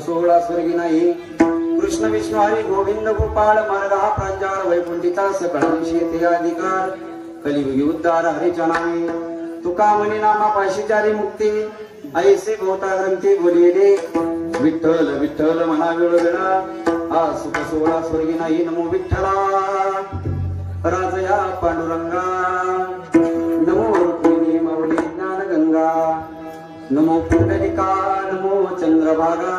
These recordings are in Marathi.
सोहळा स्वर्गी नाही। कृष्ण विष्णू हरी गोविंद गोपाळ मार्गा प्रांजळ वैकुंठिता सकळांशी येथे अधिकार कलियुगी उद्धार हरीच्या नामे तुका म्हणे नामा पाशी जारी मुक्ती ऐसे भोवता ग्रंथी बोलिले विठ्ठल विठ्ठल म्हणा वेळोवेळा हा सुख सोहळा स्वर्गी नाही। नमो विठ्ठला राजया पांडुरंगा नमो रुक्मिणी माऊली ज्ञान गंगा नमो पुंडलिका नमो चंद्रभागा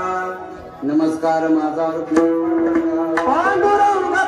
नमस्कार माझा पांडुरंगा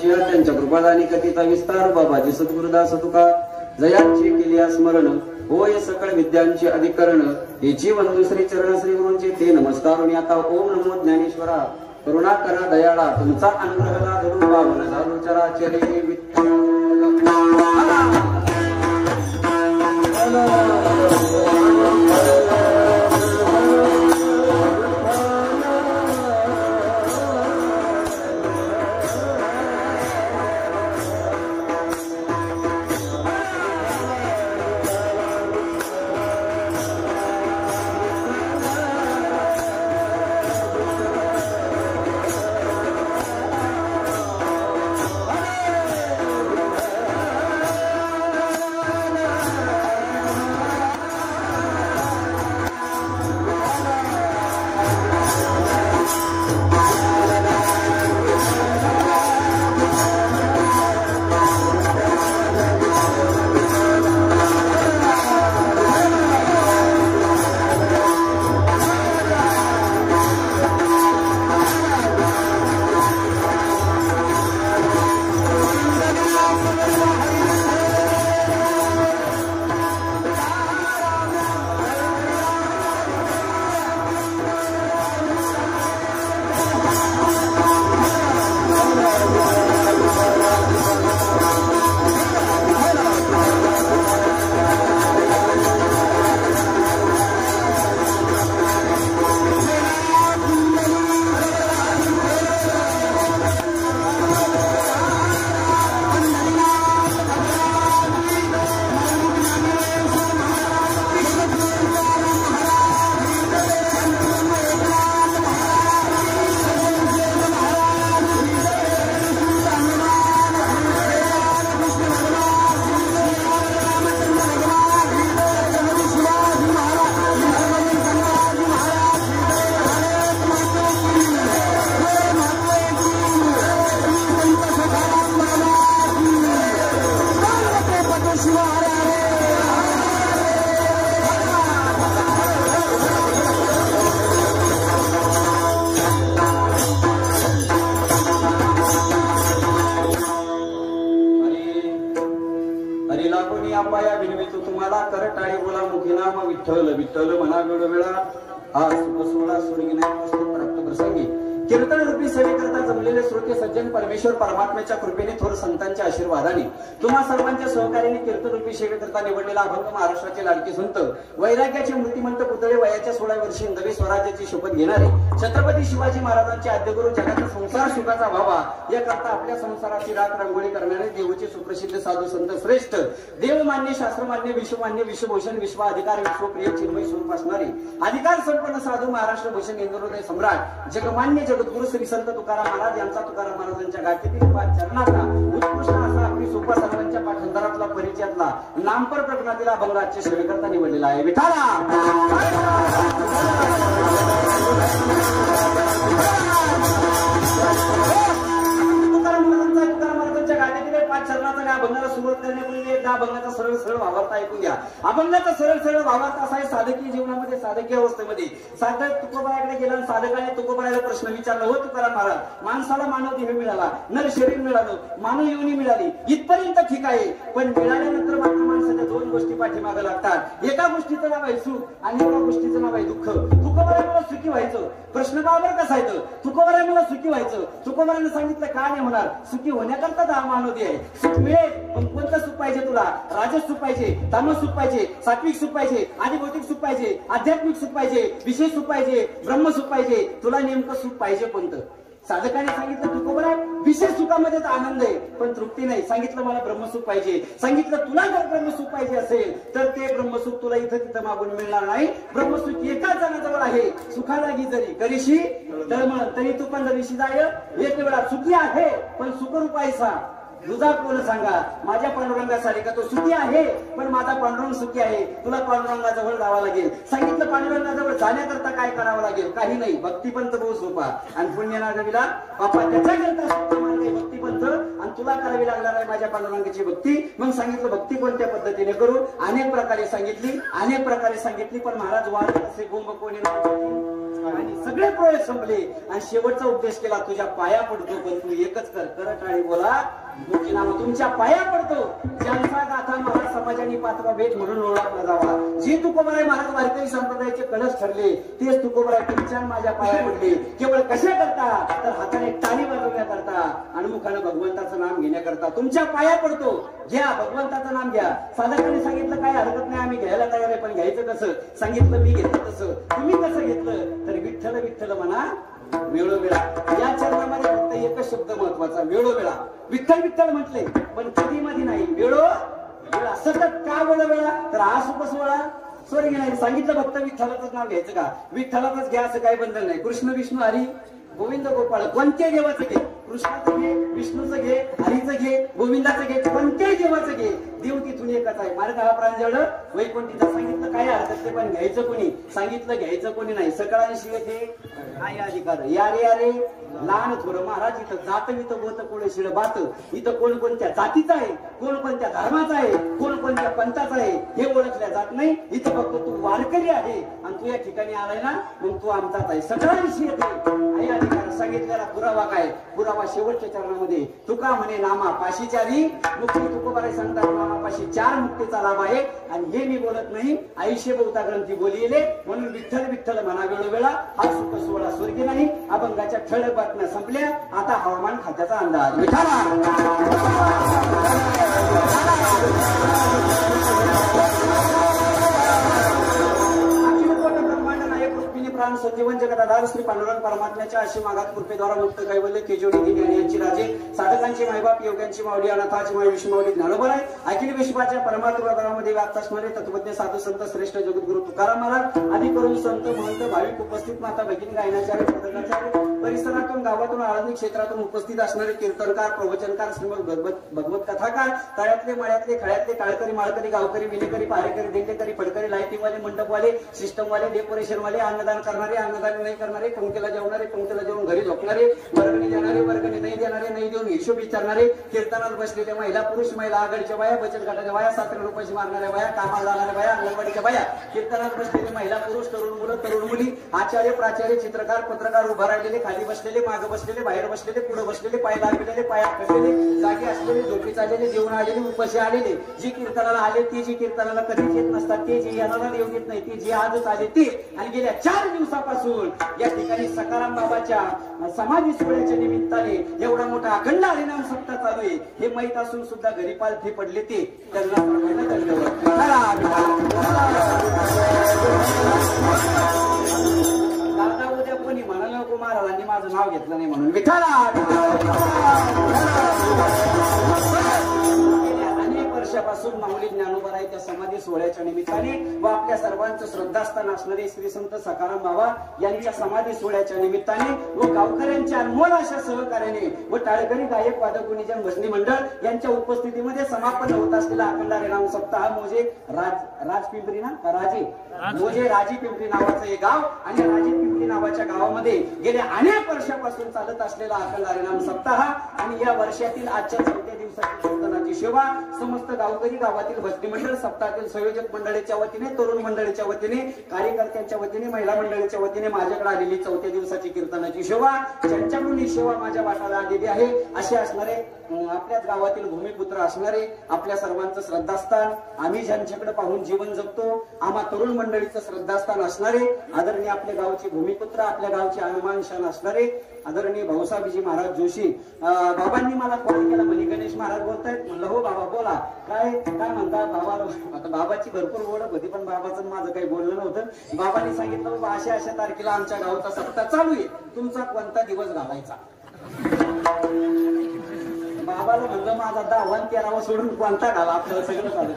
वांचिया त्यांच्या कृपादानी कथेचा विस्तार बाबाजी सद्गुरुदास तुका जयांची केली स्मरण होय सकळ विद्यांचे अधिकरण हे जीवन दुसरी चरण श्री गुरूंचे ते नमस्कार आता ओम नमो ज्ञानेश्वरा करुणा करा दयाळा तुमचा अनुग्रहला धरून पावन झालो चराचरे विठ्ठल विठ्ठल विठ्ठल म्हणा वेळोवेळा हा सोळा प्राप्त प्रसंगी कीर्तन रूपी सेवे करता जमलेले श्रोते सज्जन परमेश्वर परमात्म्याच्या कृपेने थोर संतांच्या आशीर्वादाने तुम्हा सर्वांच्या सहकार्याने कीर्तन रूपी सेवे करता निवडलेला अभंग महाराष्ट्राचे लाडके संत वैराग्याचे मूर्तिमंत पुतळे वयाच्या 16 वर्षी नवे स्वराज्याची शपथ घेणारे छत्रपती शिवाजी महाराजांचे आद्यगुरु जगाचा संसार सुखाचा व्हावा याकरता आपल्या संसाराची राख रांगोळी करणारे देवचे सुप्रसिद्ध साधू संत श्रेष्ठ देवमान्य शास्त्रमान्य विश्वमान्य विश्वभूषण विश्वाधिकार विश्वप्रिय चिन्मय स्वरूप असणारे अधिकार संपन्न साधू महाराष्ट्र भूषण इंद्रोदय सम्राट जगमान्य जगद्गुरु श्री संत तुकाराम महाराज यांचा तुकाराम महाराजांच्या गाठीतील 5 चरणाचा उत्कृष्ट असा आपली सोपा सर्वांच्या पाठांतरातला परिचयातला नामपर प्रकरणातील अभंगाचे सेवेकरता निवडलेला आहे विठाला तुकाराम महाराजांच्या गाठीतील 5 चरणाचा या अभंगाला सुरुवात करण्यापूर्वी एकदा अभंगाचा सरळ सरळ भावार्थ ऐकून घ्या अभंगाचा सरळ सरळ भावार्थ असा आहे साधकीय जीवनामध्ये साधकीय अवस्थेमध्ये साधक तुकोबाराकडे गेला आणि साधकाने तुकोबाराला प्रश्न विचारला हो तुकाराम महाराज माणसाला मानव देह मिळाला नर शरीर मिळालं मानव योनी मिळाली इथपर्यंत ठीक आहे पण मिळाल्यानंतर मात्र माणसाच्या 2 गोष्टी पाठीमागे लागतात एका गोष्टीचं नाव आहे सुख आणि एका गोष्टीचं नाव आहे दुःख तुकोबारा मला सुखी व्हायचं प्रश्न बाबर कसा आहे तुकोबारा मला सुखी व्हायचं तुकोबाराने सांगितलं का नाही होणार सुखी होण्याकरता हा मानव देह आहे सुख मिळेल पण कोणतं सुख पाहिजे तुला राजस सुख पाहिजे तामस सुख पाहिजे सात्विक सुख पाहिजे आदिभौतिक सुख पाहिजे आध्यात्मिक सुख पाहिजे विशेष सुख पाहिजे ब्रह्म सुख पाहिजे तुला नेमकं सुख पाहिजे कोणतं साधकाने सांगितलं तुकोबारा विशेष सुखामध्ये तर आनंद आहे पण तृप्ती नाही सांगितलं मला ब्रह्मसुख पाहिजे सांगितलं तुला जर ब्रह्मसुख पाहिजे असेल तर ते ब्रह्मसुख तुला इथं तिथं मागून मिळणार नाही ब्रह्मसुख एकाच जणाजवळ आहे सुखालागी जरी करीशी तळमळ तरी तू पण जरीशी जाय एक वेळा सुखी आहे पण सुखरूप आहेसा तुझा कोण सांगा माझ्या पांडुरंगासाठी का तो सुखी आहे पण माझा पांडुरंग सुखी आहे तुला पांडुरंगाजवळ जावं लागेल सांगितलं पांडुरंगाजवळ जाण्याकरता काय करावं लागेल काही नाही भक्तिपंथ बहुत सोपा आणि पुण्यनागवीला बापा त्याच्याकरता भक्तिपंथ आणि तुला करावी लागणार आहे माझ्या पांडुरंगाची भक्ती मग सांगितलं भक्ती कोणत्या पद्धतीने करू अनेक प्रकारे सांगितली पण महाराज वाढ असे बोंब कोणी आणि सगळे प्रयोग संपले आणि शेवटचा उपदेश केला तुझ्या पाया पडतो पण तू एकच कर टाळी बोला तुमच्या पाया पडतो ज्यांचा गाथा महाराज समाजाने पाचवा भेट म्हणून ओळखला जावा जे तुकोबाराय महाराज वारकरी संप्रदायाचे कलश ठरले तेच तुकोबाराय तुमच्या माझ्या पाया पडले केवळ कशा करता तर हाताने टाळी वाजवण्याकरता आणि मुखाने भगवंताचं नाम घेण्याकरता तुमच्या पाया पडतो घ्या भगवंताचं नाम घ्या साधकाने सांगितलं काय हरकत नाही आम्ही घ्यायला तयार आहे पण घ्यायचं कसं सांगितलं मी घेतलं तसं तुम्ही कसं घेतलं तर विठ्ठल विठ्ठल म्हणा वेळोवेळा या चरणामध्ये फक्त एकच शब्द महत्वाचा वेळोवेळा विठ्ठल विठ्ठल म्हटले पण कधी मध्ये नाही वेळा सतत का वेळोवेळा तर आज उपस वेळा स्वर्ग नाही सांगितलं फक्त विठ्ठलाचंच नाव घ्यायचं का विठ्ठलाचंच घ्या असं काही बंधन नाही कृष्ण विष्णू हरी गोविंद गोपाळ कोणत्या देवाचं घे कृष्णाचं घे विष्णूचं घे हरीचं घे गोविंदाचं घे कोणत्याही देवाचं घे देव तिथून एकच आहे मार्ग हा प्रांजळ वैकुंठीचा सांगितलं काय हरकत ते पण घ्यायचं कोणी सांगितलं घ्यायचं कोणी नाही सकाळशिवाय ते काय अधिकार यारे लहान थोडं महाराज इथं जात इथं बोत कोण शिळ बात इथं कोणकोणत्या जातीचं आहे कोणकोणत्या धर्माचा आहे कोणकोणत्या पंथाचा आहे हे ओळखल्या जात नाही इथं फक्त तू वारकरी आहे आणि तू या ठिकाणी आलाय ना मग तू आमचाच आहे सकाळशी येते अधिकार सांगितलेला पुरावा काय पुरावा शेवटच्या चरणामध्ये तुका म्हणे नामा पाशीचारी मुक्ती तुकोबाराय सांगतात नामापाशी 4 मुक्तीचा लाभ आहे आणि हे मी बोलत नाही आयुष्य बहुता ग्रंथी बोलिले म्हणून विठ्ठल विठ्ठल म्हणा वेळोवेळा हा सुख सोहळा स्वर्गी नाही अभंगाच्या ठळक बातम्या संपल्या आता हवामान खात्याचा अंदाज प्राण संजीवन जगदाधार श्री पांडुरंग परमात्म्याच्या अशी मागात कृपेद्वारा मुक्त कैवल्य केजोडी ज्ञानाची राजे साधकांची मायबाप योग्यांची माऊली अनाथाची माय विष्णुमाऊली ज्ञानोबराय अखिल विश्वाच्या परमात्म्यामध्ये व्याप्त असणारे तत्वज्ञ साधू संत श्रेष्ठ जगद्गुरु तुकाराम महाराज आदी करून संत महंत भाविक उपस्थित माता भगिनी गायनाचार्य पदकाचार्य परिसरातून गावातून आळंदी क्षेत्रातून उपस्थित असणारे कीर्तनकार प्रवचनकार श्रीमद भगवत कथाकार तळ्यातले मळ्यातले खळ्यातले टाळकरी माळकरी गावकरी विनेकरी पारेकरी दिंडेकरी फडकरी लाईटिंगवाले मंडपवाले सिस्टमवाले डेकोरेशनवाले अन्नदान करणारे अन्नदान नाही करणारे पंक्तीला जेवणारे पंक्तीला जेवून घरी झोपणारे वर्गणी देणारे वर्गणी नाही देणारे नाही देऊन हिशोब विचारणारे कीर्तनात बसलेल्या महिला पुरुष महिला आघाडीच्या बाया बचत गटाच्या बाया 7 रुपयाची मारणाऱ्या बाया कामाला जाणाऱ्या बाया अंगणवाडीच्या बाया कीर्तनात बसलेले महिला पुरुष तरुण मुलं तरुण मुली आचार्य प्राचार्य चित्रकार पत्रकार उभा राहिलेले खाली बसलेले मागे बसलेले बाहेर बसलेले पुढे बसलेले पाय लागलेले पाय आखलेले जागे असलेले झोपी चाललेले जेवण आलेले उपाशी आलेले जी कीर्तनाला आले ते जी कीर्तनाला कधीच येत नसतात ते जे येणारा येऊ येत नाही ते जे आजच आले ते आणि गेल्या 4 दिवसापासून या ठिकाणी सकाराम बाबाच्या समाधी सोहळ्याच्या निमित्ताने एवढा मोठा अखंड हरिनाम सप्ताह चालू आहे हे माहीत असून सुद्धा घरी पालथी पडले ते त्यांना सर्वांना दंडवत दादा उद्या कोणी म्हणाल नको महाराजांनी माझं नाव घेतलं नाही म्हणून विठाला वर्षापासून माऊली ज्ञानोबराय त्या समाधी सोहळ्याच्या निमित्ताने व आपल्या सर्वांचं श्रद्धास्थान असणारे श्री संत सकाराम बाबा यांच्या समाधी सोहळ्याच्या निमित्ताने व गावकऱ्यांच्या अनमोल अशा सहकार्याने व टाळकरी गायक वादक गुणीजन भजनी मंडळ यांच्या उपस्थितीमध्ये समापन होत असलेला अखंड हरिनाम सप्ताह मोजे राजपिंपरी ना राजे मोजे राजी पिंपरी नावाचं हे गाव आणि राजी पिंपरी नावाच्या गावामध्ये गेल्या अनेक वर्षापासून चालत असलेला अखंड हरिनाम सप्ताह आणि या वर्षातील आजच्या 4थ्या दिवसाची कीर्तनाची सेवा समस्त गावकरी गावातील भजनी मंडळ सप्ताहातील संयोजक मंडळीच्या वतीने तरुण मंडळीच्या वतीने कार्यकर्त्यांच्या वतीने महिला मंडळीच्या वतीने माझ्याकडे आलेली 4थ्या दिवसाची कीर्तनाची सेवा ज्यांच्याकडून ही सेवा माझ्या वाटाला आलेली आहे असे असणारे आपल्याच गावातील भूमिपुत्र असणारे आपल्या सर्वांचं श्रद्धास्थान आम्ही ज्यांच्याकडे पाहून जीवन जगतो आम्हा तरुण मंडळीचं श्रद्धास्थान असणारे आदरणीय आपल्या गावचे भूमिपुत्र आपल्या गावचे हनुमान शान असणारे आदरणीय भाऊसाहेबजी महाराज जोशी बाबांनी मला कॉल केला म्हणे गणेश महाराज बोलतायत म्हणलं हो बाबा बोला काय म्हणता बाबा आता बाबाची भरपूर ओळख होती पण बाबाचं माझं काही बोलणं नव्हतं बाबांनी सांगितलं बाबा अशा तारखेला आमच्या गावचा सप्ताह चालू आहे तुमचा कोणता दिवस घालायचा बाबाला म्हणलं माझा 10 व 13 सोडून कोणता घाला आपल्याला सगळं चालू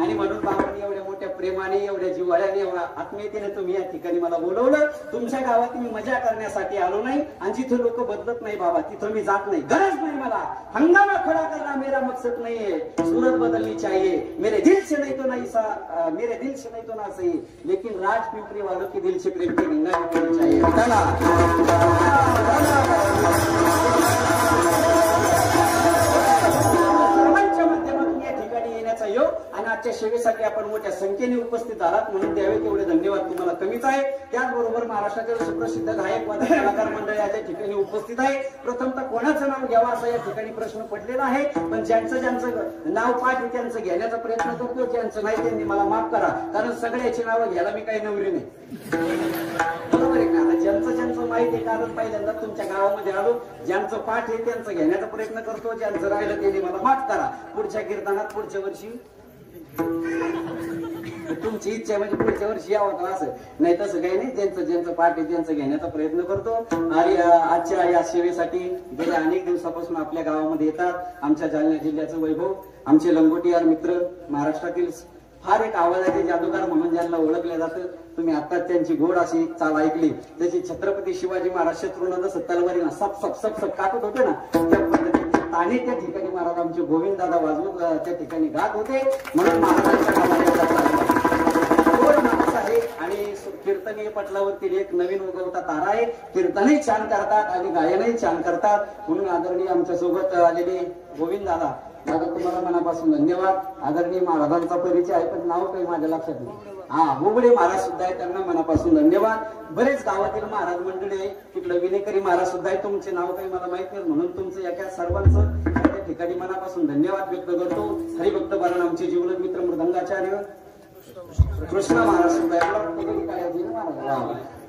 आणि म्हणून बाबांनी एवढ्या मोठ्या प्रेमाने एवढ्या जिव्हाळ्याने आत्मीयतेने तुम्ही या ठिकाणी मला बोलवलं. तुमच्या गावात मी मजा करण्यासाठी आलो नाही आणि जिथे लोक बदलत नाही बाबा तिथं मी जात नाही. गरज नाही मला. हंगामा खड़ा करना मेरा मकसद नहीं है. सूरत बदलनी चाहिए. मेरे दिल से नहीं तो ना सही लेकिन राजपिंपरी वालों के दिल से प्रेम की गंगा निकलनी चाहिए. आणि आजच्या सेवेसाठी आपण मोठ्या संख्येने उपस्थित आलात म्हणून द्यावे तेवढे धन्यवाद तुम्हाला कमीच आहे. त्याचबरोबर महाराष्ट्रातील सुप्रसिद्ध गायक वादक कलाकार मंडळ या ठिकाणी उपस्थित आहे. प्रथमतः कोणाचं नाव घ्यावं असा या ठिकाणी प्रश्न पडलेला आहे. पण ज्यांचं नाव पाठ आहे त्यांचं घेण्याचा प्रयत्न करतो. ज्यांचं नाही त्यांनी मला माफ करा कारण सगळ्याची नावं घ्यायला मी काही नवरी नाही. बरोबर आहे का. ज्यांचं माहिती आहे कारण पहिल्यांदा तुमच्या गावामध्ये आलो. ज्यांचं पाठ आहे त्यांचं घेण्याचा प्रयत्न करतो. ज्यांचं राहिलं त्यांनी मला माफ करा. पुढच्या कीर्तनात पुढच्या वर्षी तुमची इच्छा म्हणजे पुढच्या वर्षी यावं का असं नाही तसं काही नाही. ज्यांचं पाठ आहे त्यांचं घेण्याचा प्रयत्न करतो. आणि आजच्या या सेवेसाठी गेल्या अनेक दिवसापासून आपल्या गावामध्ये येतात. आमच्या जालना जिल्ह्याचं वैभव आमचे लंगोटीयार मित्र महाराष्ट्रातील फार एक आवाजाचे जादूगार म्हणून ज्यांना ओळखलं जातं. तुम्ही आता त्यांची गोड अशी चाल ऐकली जशी छत्रपती शिवाजी महाराज शत्रूंना जसं तलवारीनं सप सप सप सप काटत होते ना त्या पद्धतीने ताने त्या ठिकाणी महाराज आमचे गोविंद दादा वाजवत त्या ठिकाणी गात होते. म्हणून महाराजांच्या माणूस आहे आणि कीर्तनीय पटलावरती एक नवीन उगवता तारा आहे. कीर्तनही छान करतात आणि गायनही छान करतात. म्हणून आदरणीय आमच्या सोबत आलेले गोविंद दादा तुम्हाला मनापासून धन्यवाद. आदरणीय महाराजांचा परिचय आहे पण नाव काही माझ्या लक्षात नाही. बोबडे महाराज सुद्धा आहे त्यांना मनापासून धन्यवाद. बरेच गावातील महाराज मंडळी आहे. तिकडे विनेकरी महाराज सुद्धा आहे. तुमचे नाव काही मला माहित नाही म्हणून तुमचं एका सर्वांचं त्या ठिकाणी मनापासून धन्यवाद व्यक्त करतो. हरिभक्त बारण आमचे जीवलग मित्र मृदंगाचार्य कृष्णा महाराज सुद्धा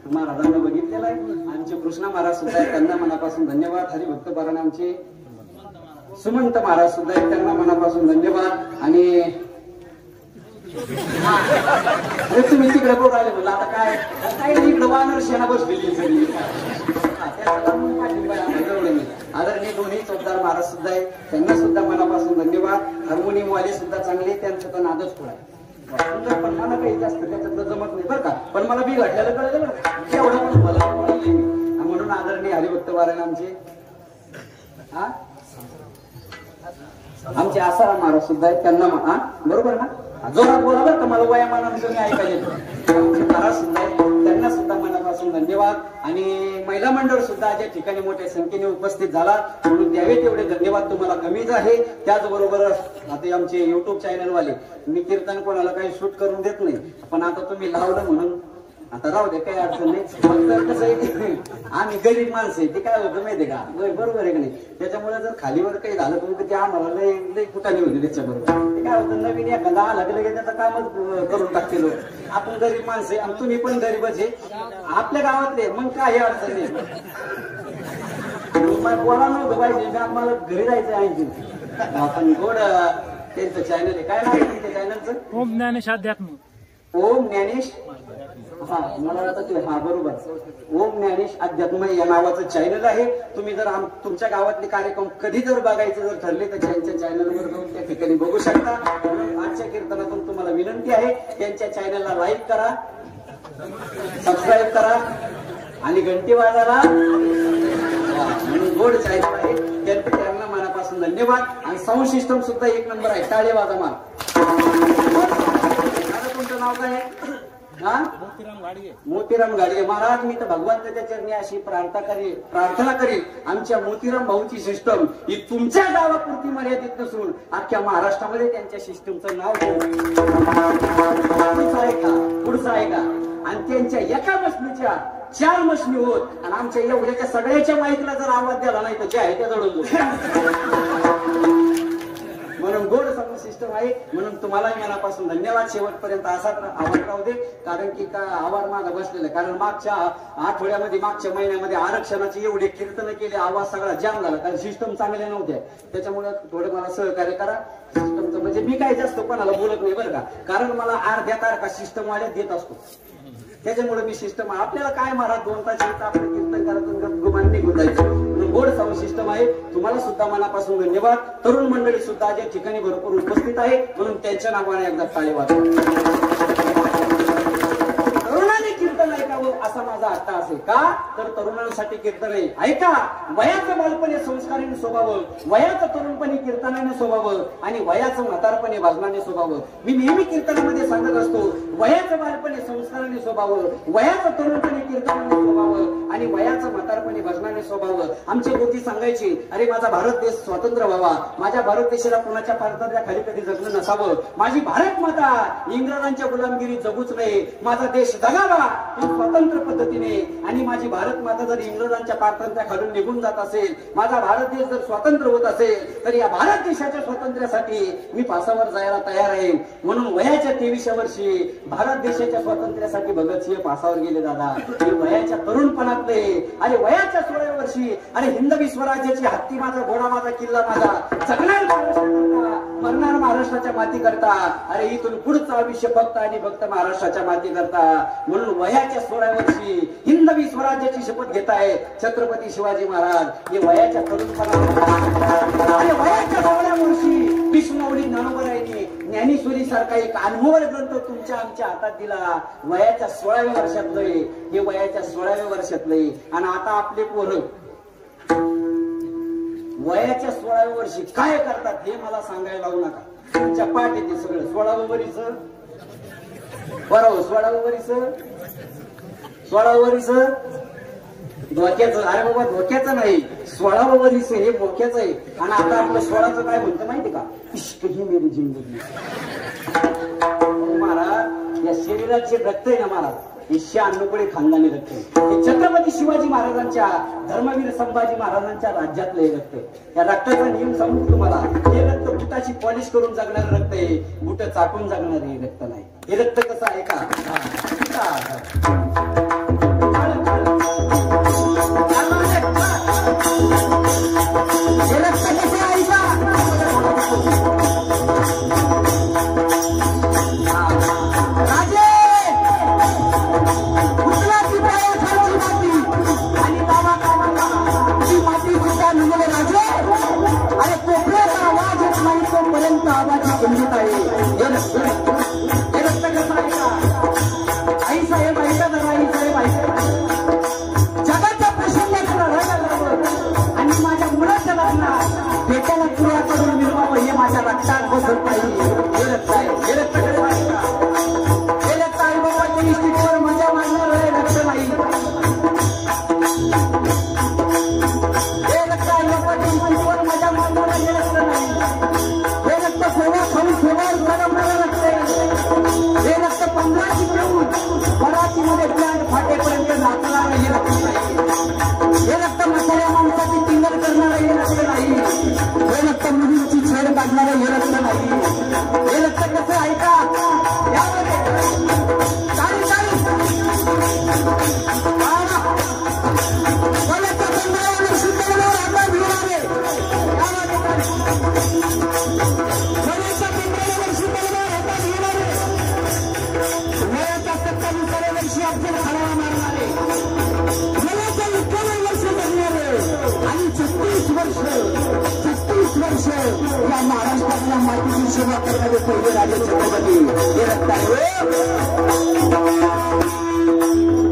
महाराजांना बघितलेला आहे. आमचे कृष्णा महाराज सुद्धा आहे त्यांना मनापासून धन्यवाद. हरिभक्त बारण आमचे सुमंत महाराज सुद्धा आहेत त्यांना मनापासून धन्यवाद. आणि तुम्ही तिकडे बघ राहिले म्हणलं आता काय इकडे वानर शेणा बसलेली सगळी आदरणीय दोन्ही चौकदार महाराज सुद्धा आहेत त्यांना सुद्धा मनापासून धन्यवाद. हार्मोनियम वाले सुद्धा चांगले त्यांचं तर नादच पुढे आहे. पण मला काही जास्त त्याच्यातलं जमत नाही बरं का. पण मला बी घडलेलं कळलं बरं एवढं पण मला म्हणून आदरणीय हरिभक्त वारण आमचे आसाराम महाराज सुद्धा आहेत त्यांना बरोबर ना जोरात बोला बरं का मला वयामानाने तुम्ही ऐकायचे. महाराज सुद्धा आहेत त्यांना सुद्धा मनापासून धन्यवाद. आणि महिला मंडळ सुद्धा ज्या ठिकाणी मोठ्या संख्येने उपस्थित झाला म्हणून द्यावे तेवढे धन्यवाद तुम्हाला कमीच आहे. त्याचबरोबर आता आमचे युट्यूब चॅनल वाले मी कीर्तन कोणाला काही शूट करून देत नाही पण आता तुम्ही लावलं म्हणून आता राहू दे काही अडचण नाही. फक्त कसं आहे आम्ही गरीब माणसं आहे ते काय होतं माहितीये का बरोबर आहे का नाही. त्याच्यामुळे जर खालीवर काही झालं तर ते आम्हाला लई कुठाने होते त्याच्याबरोबर. ते काय होतं नवीन एखादा आला की लगेच त्याचं कामच करून टाकते लोक. आपण गरीब माणसं आहे आणि तुम्ही पण गरीबच आहे आपल्या गावातले मग काय अडचण नाही. बोला नव्हतं पाहिजे आम्हाला घरी जायचं आणखी. आपण गोड त्यांचं चॅनल आहे काय नाव आहे त्या चॅनलचं ओम ज्ञानेश अध्यात्म. ओम ज्ञानेश मला वाटतं बरोबर ओम ज्ञानेश अध्यात्म या नावाचं चॅनल आहे. तुम्ही जर तुमच्या गावातले कार्यक्रम कधी जर बघायचे जर ठरले तर त्यांच्या चॅनलवर जाऊन त्या ठिकाणी बघू शकता. आजच्या कीर्तनातून तुम्हाला विनंती आहे त्यांच्या चॅनलला लाईक करा सबस्क्राईब करा आणि घंटी वाजायला म्हणून गोड चॅनल आहे त्यांना मनापासून धन्यवाद. आणि साऊंड सिस्टम सुद्धा एक नंबर आहे. टाळे वाजा मार. तुमचं नाव काय आहे मोतीराम गाडगे महाराज. मी तर भगवंताच्या चरणी अशी प्रार्थना करील आमच्या मोतीराम भाऊची सिस्टम ही तुमच्या गावापुरती मर्यादित नसून अख्ख्या महाराष्ट्रामध्ये त्यांच्या सिस्टमचं नाव पुढचं आहे का. आणि त्यांच्या एका मशनीच्या 4 मशनी होत आणि आमच्या एवढ्याच्या सगळ्याच्या माईकला जर आवाज द्याला नाही तर जे आहे त्या जवळ म्हणून गोड साऊंड सिस्टम आहे. म्हणून तुम्हाला मनापासून धन्यवाद. शेवटपर्यंत असाच आवाज राहू दे कारण की का आवाज मागा बसलेला कारण मागच्या आठवड्यामध्ये मागच्या महिन्यामध्ये आरक्षणाचे एवढे कीर्तन केले आवाज सगळा जाम झाला कारण सिस्टम चांगले नव्हते. त्याच्यामुळे थोडं मला सहकार्य करा सिस्टमचं. म्हणजे मी काय जास्त कोणाला बोलत नाही बरं का कारण मला अर्ध्या तारखा सिस्टम वाल्या देत असतो. त्याच्यामुळे मी सिस्टम आपल्याला काय महाराज 2 तास आपलं कीर्तन करायचं गुमान निघून जायचं. गोड साऊंड सिस्टम आहे. तुम्हाला सुद्धा मनापासून धन्यवाद. तरुण मंडळी सुद्धा ज्या ठिकाणी भरपूर उपस्थित आहे म्हणून त्यांच्या नावाने एकदा टाळी वाजवा. आहे का तर तरुणांसाठी कीर्तन आहे. ऐका, वयाचं बालपणे संस्काराने शोभावं, वयाचं तरुणपणे कीर्तनाने शोभावं आणि वयाचं म्हातारपणे भजनाने शोभावं. मी नेहमी कीर्तनामध्ये सांगत असतो, वयाचं बालपणे संस्काराने शोभावं, वयाचं तरुणपणे कीर्तनाने शोभावं आणि वयाचं म्हातारपणे भजनाने शोभावं. आमचे मोदी सांगायचे, अरे माझा भारत देश स्वतंत्र व्हावा, माझ्या भारत देशाला कोणाच्या पारतंत्र्या खाली कधी जगलं नसावं, माझी भारत माता इंग्रजांच्या गुलामगिरी जगूच नाही, माझा देश जगावा स्वतंत्र पद्धतीने. आणि माझी भारत माता जर इंग्रजांच्या पारतंत्र्या खालून निघून जात असेल, माझा भारत देश जर स्वतंत्र होत असेल, तर या भारत देशाच्या स्वातंत्र्यासाठी मी फासावर जायला तयार आहे. म्हणून वयाच्या 23व्या वर्षी भारत देशाच्या स्वातंत्र्यासाठी भगतसिंह फासावर गेले. दादा, वयाच्या तरुणपणातले आणि वयाच्या 16व्या वर्षी अरे हिंदवी स्वराज्याची हत्ती माझा, घोडा माझा, किल्ला माझा, जगणार महाराष्ट्राकरता, मरणार महाराष्ट्राच्या माती करता, अरे इथून पुढचं आयुष्य फक्त आणि फक्त महाराष्ट्राच्या माती करता. म्हणून वयाच्या 16व्या वर्षी हिंदवी स्वराज्याची शपथ घेत आहे छत्रपती शिवाजी महाराज. हे वयाच्या तरुणपणात आणि वयाच्या 16व्या वर्षी विष्णुवडी ज्ञानोबरायांनी ज्ञानेश्वरी सारखा एक अनमोल ग्रंथ तुमच्या आमच्या हातात दिला. वयाच्या 16व्या वर्षातलं हे, वयाच्या 16व्या वर्षातलं. आणि आता आपले पोरं वयाच्या 16व्या वर्षी काय करतात हे मला सांगायला लावू नका. तुमच्या पाठ येते सगळं. 16वं वरीच बरोबर, 16वं वरीच, 16वं वरीच धोक्याचं. अरे बाबा, धोक्याचं नाही, 16वं वरीच हे धोक्याचं आहे. आणि आता आपलं 16चं काय म्हणतं माहिती का? इश्क ही मेरी जिंदगी. महाराज, या शरीरात जे रक्त आहे ना महाराज, हे 96 खानदानी रक्त आहे. हे छत्रपती शिवाजी महाराजांच्या, धर्मवीर संभाजी महाराजांच्या राज्यातलं हे रक्त आहे. या रक्ताचा नियम सांगू तुम्हाला. हे रक्त बुटाची पॉलिश करून जगणारं रक्त आहे, बुट चाटून जगणारे हे रक्त नाही. हे रक्त कसं आहे का? हे रक्त कसं आहे का? पर्यंत आवाजी गंमत आहे. हे रक्त कसं आहे का? आई साहेब ऐका जरा, आई साहेब ऐका. जगाच्या प्रसंगाचं लढायला लावं आणि माझ्या मुलाच्या लग्नात बेट्याला पुऱ्या करून मिळवावं, हे माझ्या रक्तात बसत नाही. हे रक्त आहे. हे रक्त कसं आहे का? हे रक्त आई बाबाच्या इष्टीवर मजा मारणार हे रक्त नाही. हे रक्त आई बाबाच्या इष्टीवर मजा मारणार हे रक्त नाही. सेवा खाऊन सेवावर बनवणारं रक्त आहे. हे रक्त 15 मिळून मराठीमध्ये प्लॅन फाटेपर्यंत नाचणारं हे रक्त नाही. हे रक्त म्हाताऱ्या माणसाची टिंगल करणारं हे रक्त नाही. हे रक्त मुलींची छेड काढणारं हे रक्त नाही. हे रक्त कसं आहे का? यामध्ये आणि 36 वर्ष या महाराष्ट्रातल्या मातीची सेवा करणारे पहिले राजे छत्रपती हे रक्त आहे.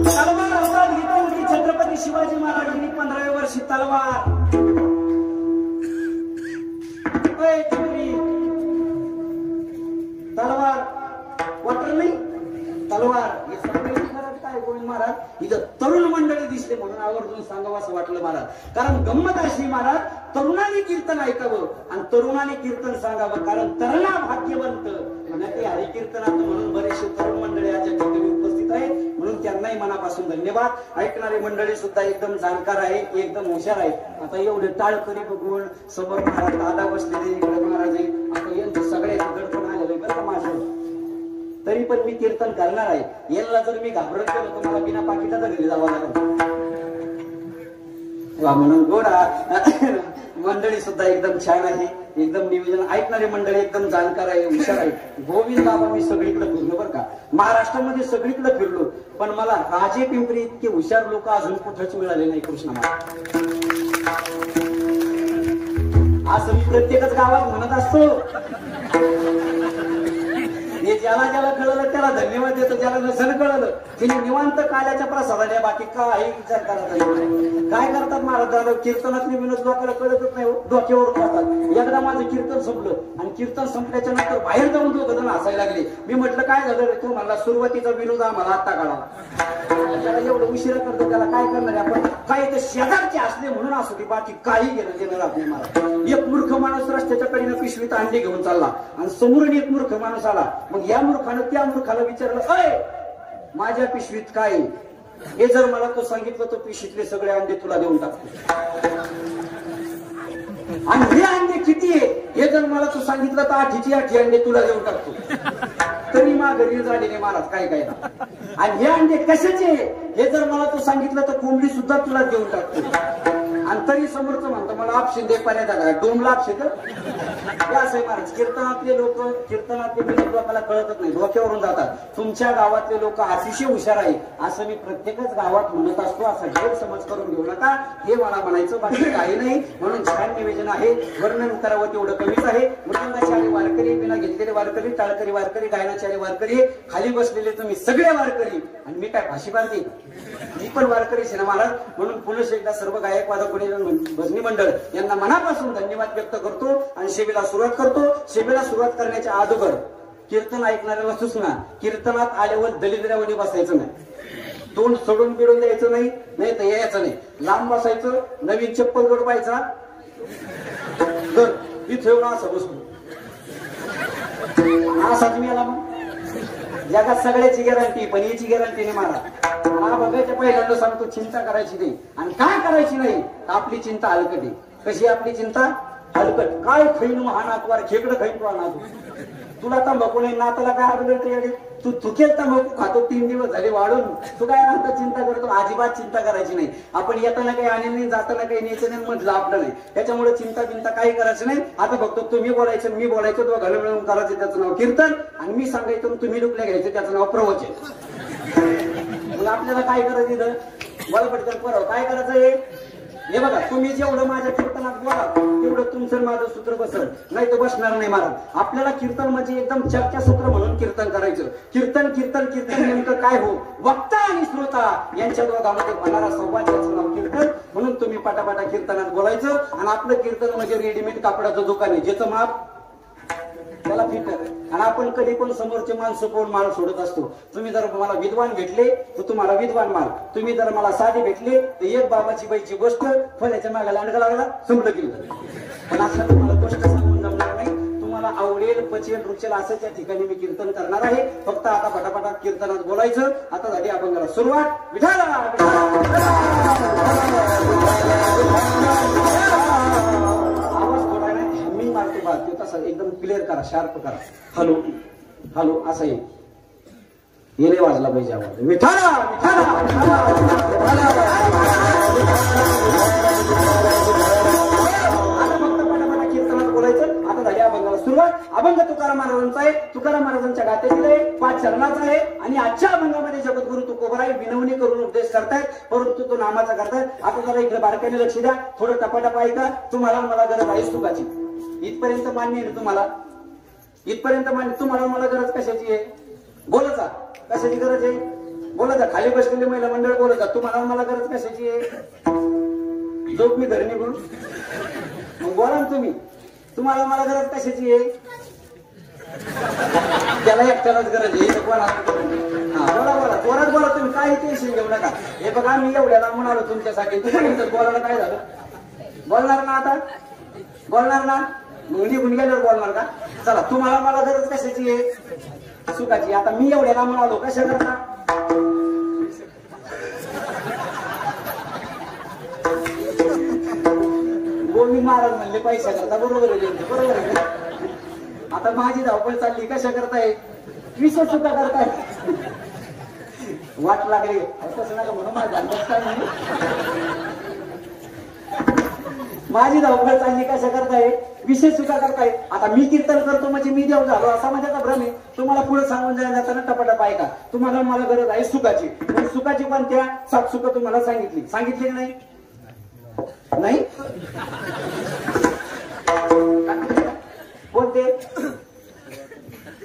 तलवार हातात घेतली होती छत्रपती शिवाजी महाराजांनी 15व्या वर्षी तलवार. तलवार वाटर नाही, तलवार हे सगळे काय गोविंद महाराज इथं तरुण मंडळी दिसले म्हणून आवर्जून सांगावं असं वाटलं महाराज. कारण गंमत अशी महाराज, तरुणाने कीर्तन ऐकावं आणि तरुणाने कीर्तन सांगावं. कारण तरुणा भाग्यवंत म्हणजे हरिकीर्तनात म्हणून बरेचसे तरुण मंडळी आज ठिकाणी उपस्थित आहे. म्हणून त्यांनाही मनापासून धन्यवाद. ऐकणारी मंडळी सुद्धा एकदम जाणकार आहे, एकदम हुशार आहे. आता एवढे टाळकरी बघून समोर महाराज दादा बसलेले, इकडे महाराज आहे, आता यांचे सगळे गडकून आलेले बरं का माझं. तरी पण मी कीर्तन करणार आहे. यांना जर मी घाबरत केलं तर मला बिना पाकिटाचा घरी जावं लागेल. म्हणून गोडा मंडळी सुद्धा एकदम छान आहे, एकदम नियोजन. ऐकणारी मंडळी एकदम जाणकार आहे, हुशार आहे. गोविंद बाबा मी सगळीकडे फिरलो बरं का, महाराष्ट्रामध्ये सगळीकडे फिरलो, पण मला राजे पिंपरी इतके हुशार लोक अजून कुठेच मिळाले नाही. कृष्ण असं मी प्रत्येकच गावात म्हणत असतो. हे ज्याला ज्याला कळलं त्याला धन्यवाद देतो, ज्याला नसेल कळलं तिने निवांत काल्याच्या प्रसादाने बाकी काही विचार करायचा नाही. काय करतात महाराज, कीर्तनातली विनोद लोकांना कळतच नाही, डोक्यावरून जातात. एकदा माझं कीर्तन संपलं आणि कीर्तन संपल्याच्या नंतर बाहेर जाऊन दोघ जण हसायला लागले. मी म्हटलं काय झालं रे, तू म्हणला सुरुवातीचा विनोद आम्हाला आत्ता कळाला. त्याला एवढं उशिरा करतो त्याला काय करणार आपण, काही ते शेजारचे असले म्हणून असू दे, बाकी काही घेणं देणार आपल्या मला. एक मूर्ख माणूस रस्त्याच्या कडेनं पिशवीत अंडे घेऊन चालला आणि समोरून एक मूर्ख माणूस आला. मग या मूर्खानं त्या मूर्खाला विचारलं, अय माझ्या पिशवीत काय, हे जर मला तो सांगितलं तर पिशवीतले सगळे अंडे तुला देऊन टाकतो, आणि हे अंडे किती आहे हे जर मला तू सांगितलं तर 8ची 8 अंडे तुला देऊन टाकतो. तरी माघारी झालेले महाराज काय काय ना, आणि हे अंडे कशाचे हे जर मला तू सांगितलं तर कोंबडी सुद्धा तुला देऊन टाकतो. आणि तरी समोरचं म्हणतो मला आपशिंद दे पाण्याचा काय डोमला आपशिंद. असं आहे महाराज, कीर्तनातले लोकांना कळतच नाही, डोक्यावरून जातात. तुमच्या गावातले लोक अतिशय हुशार आहे असं मी प्रत्येकच गावात म्हणत असतो, असा गैरसमज करून घेऊ नका. हे मला म्हणायचं बाकी काही नाही. म्हणून छान निवेदन आहे, वर्णन करावं तेवढं कमीच आहे. मृदंगाचारी वारकरी, बिना घेतलेले वारकरी, टाळकरी वारकरी, गायनाचारी वारकरी, खाली बसलेले तुम्ही सगळे वारकरी, आणि मी काय फाशी बांधते, मी पण वारकरीच आहे ना महाराज. म्हणून पुन्हा एकदा सर्व गायक वादक भजनी मंडळ यांना मनापासून धन्यवाद व्यक्त करतो आणि सेवेला सुरुवात करतो. सेवेला सुरुवात करण्याच्या अगोदर कीर्तन ऐकणाऱ्याला सूचना, कीर्तनात आल्यावर दलिद्रावणी बसायचं नाही, तोंड सोडून बिडून द्यायचं नाही, नाही तर यायचं नाही, लांब बसायचं, नवीन चप्पल जोड पाहायचा, तर इथे येऊन असं बसतो, असाच मी आला. मग जगात सगळ्याची गॅरंटी, पण याची गॅरंटी नाही महाराज. हा बघायच्या पहिल्यांदा सांगतो, चिंता करायची नाही. आणि काय करायची नाही, आपली चिंता हलकट आहे. कशी आपली चिंता हलकट, काय खाईन महानातवार खेकडं खाईन तू अनाथ, तुला तंबाखू नाही नाताला काय हरकत, तू चुकेल तंबाखू खातो 3 दिवस झाले वाढून, तू काय आता चिंता करतो. अजिबात चिंता करायची नाही. आपण येताना काही आणि नाही, जाताना काही न्यायचं नाही, म्हटलं आपलं नाही. त्याच्यामुळे चिंता बिंता काही करायचं नाही. आता फक्त तुम्ही बोलायचं, मी बोलायचं, दोघांना मिळून करायचं, त्याचं नाव कीर्तन, आणि मी सांगायचं तुम्ही डुकल्या घ्यायचं, त्याचं नाव प्रवचन. मग आपल्याला काय करायचं इथं, मला पटकन करावं काय करायचंय. हे बघा, तुम्ही जेवढं माझ्या कीर्तनात बोला तेवढं तुमचं माझं सूत्र बसल, नाही तर बसणार नाही महाराज. आपल्याला कीर्तन म्हणजे एकदम चर्चासूत्र म्हणून कीर्तन करायचं. कीर्तन कीर्तन कीर्तन नेमकं काय हो, वक्ता आणि श्रोता यांच्या दोघांमध्ये होणारा संवाद, याचं नाव कीर्तन. म्हणून तुम्ही पटापटा कीर्तनात बोलायचं. आणि आपलं कीर्तन म्हणजे रेडीमेड कापडाचं दुकान आहे, ज्याचं माप त्याला फिट आहे. आणि आपण कधी पण समोरचे माणसं कोण माल सोडत असतो. तुम्ही जर मला विद्वान भेटले तर तुम्हाला विद्वान माल, तुम्ही जर मला साधी भेटले तर एक बाबाची बाईची गोष्ट फळ्याच्या मागायला लांडगा लागला संपलं गेलं. पण असं तुम्हाला गोष्ट सांगून जमणार नाही. तुम्हाला आवडेल, पचेल, रुचेल असं त्या ठिकाणी मी कीर्तन करणार आहे. फक्त आता पटापटा कीर्तनात बोलायचं. आता झाली अभंगाला सुरुवात. विठाला तसं एकदम क्लिअर करा, शार्प करा. हॅलो हॅलो असं येणे वाजला पाहिजे आवाज. मिठाला मिठाला आता फक्त पटापटा कीर्तनात बोलायचं. आता झाली अभंगाला सुरुवात. अभंग तुकाराम महाराजांचा आहे, तुकाराम महाराजांच्या गाथेतील आहे, 5 चरणाचा आहे. आणि आजच्या अभंगामध्ये जगद्गुरु तुकोबराय विनवणी करून उपदेश करतायत, परंतु तो नामाचा करतायत. आता जरा इकडे बारकाईने लक्ष द्या, थोडं टपाटप ऐका. तुम्हाला मला गरज आहे सुखाची, इथपर्यंत मान्य आहे तुम्हाला, इथपर्यंत मान्य. तुम्हाला मला गरज कशाची आहे, बोलायचा कशाची गरज आहे, बोलायचा. खाली बसलेली महिला मंडळ बोलायचा. तुम्हाला मला गरज कशाची आहे, झोप मी घरी निघून मग बोला ना तुम्ही. तुम्हाला मला गरज कशाची आहे, त्याला एकट्यालाच गरज आहे. हा बोला बोला, जोरात बोला तुम्ही, काही टेन्शन घेऊ नका. हे बघा मी एवढ्या लांबून आलो तुमच्यासाठी, तुम्ही बोलायला काय झालं, बोलणार ना आता, बोलणार ना, निघून गेल्यावर बोलणार का. चला, तुम्हाला मला गरज कशाची आहे, सुखाची. आता मी एवढ्या लांबून आलो कशा करता, गोविंद महाराज म्हणले पैसा करता, बरोबर आहे बरोबर आहे. आता माझी धावपळ चालली कशा करताय, विशेष सुद्धा करताय, वाट लागली तसं नका म्हणून माझ्या नाही. माझी धावपळ चालली कशा करताय, विशेष सुद्धा करताय. आता मी कीर्तन करतो म्हणजे मी देव झालो असा माझ्याचा भ्रम आहे. तुम्हाला पुढे सांगून जायला जाताना टपाटप ऐका. तुम्हाला मला गरज आहे सुखाची, पण सुखाची पण त्या 7 सुख तुम्हाला सांगितली नाही, नाही कोणते,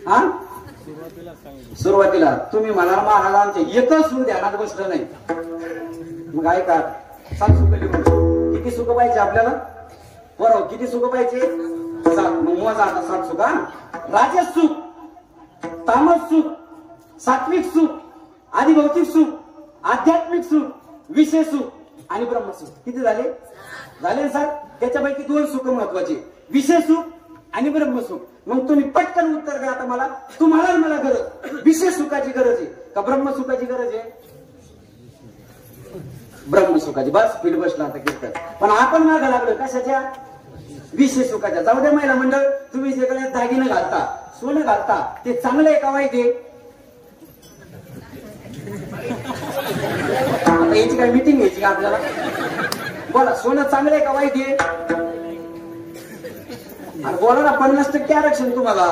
हा सुरुवातीला तुम्ही म्हणाल महाराज आमचे एकच सुख ध्यानात बसलं नाही. मग ऐका, 7 सुख लिहून. किती सुख पाहिजे आपल्याला? बरोबर, किती सुख पाहिजे? 7. मग मोजा आता 7 सुख. राजस सुख, तामस सुख, सात्विक सुख, आदिभौतिक सुख, आध्यात्मिक सुख, विषय सुख आणि ब्रह्मसुख. किती झाले? झाले सर. त्याच्यापैकी 2 सुख महत्वाचे, विषय सुख आणि ब्रह्मसुख. मग तुम्ही पटकन उत्तर द्या आता मला. तुम्हाला मला गरज विषय सुखाची गरज आहे का ब्रह्मसुखाची गरज आहे? ब्रह्मसुखाची. बस पीठ बसला आता कीर्तन. पण आपण मागं लागलो कशाच्या? विषय सुखाच्या. जाऊ द्या महिला मंडळ, तुम्ही जे गळ्यात दागिने घालता, सोनं घालता, ते चांगलं आहे का वाईट आहे? याची काय मीटिंग घ्यायची का आपल्याला? बोला, सोनं चांगलं आहे का वाईट आहे? आणि बोला ना, 50% आरक्षण तुम्हाला.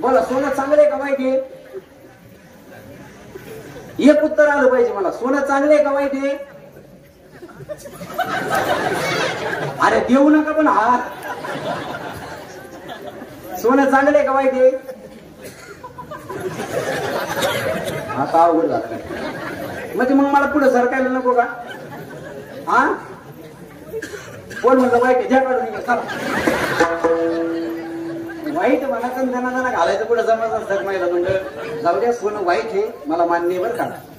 बोला, सोनं चांगलं आहे का वाईट आहे? एक उत्तर आलं पाहिजे मला. सोनं चांगलं आहे का वाईट आहे? अरे देऊ नका पण हात. सोनं चांगलं आहे का वाईट आहे? आता अवघड झालं. म्हणजे मग मला पुढे सरकायला नको का? हा, कोण म्हणलं वाईट आहे? द्या काढून चला. वाईट म्हणायचं त्यांना घालायचं पुढे जमत असतात महिला मंडळ. जाऊ द्या, सोनं वाईट आहे मला मान्य आहे.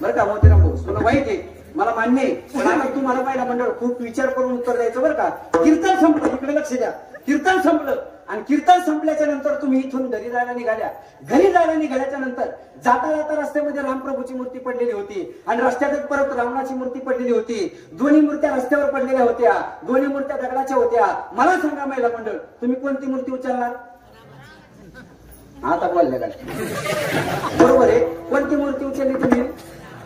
बरं का मोतीराम भाऊ, सोनं वाईट आहे मला मान्य आहे. पण आता तुम्हाला महिला मंडळ खूप विचार करून उत्तर द्यायचं बरं का. कीर्तन संपलं, इकडे लक्ष द्या. कीर्तन संपलं आणि कीर्तन संपल्याच्या नंतर तुम्ही इथून घरी जायला निघाल्या. घरी जायला निघाल्याच्या नंतर जाता जाता रस्त्यामध्ये रामप्रभूची मूर्ती पडलेली होती आणि रस्त्यातच परत रावणाची मूर्ती पडलेली होती. दोन्ही मूर्त्या रस्त्यावर पडलेल्या होत्या. दोन्ही मूर्त्या दगडाच्या होत्या. मला सांगा महिला मंडळ, तुम्ही कोणती मूर्ती उचलणार? आता बोलले काय? बरोबर आहे. कोणती मूर्ती उचलली तुम्ही?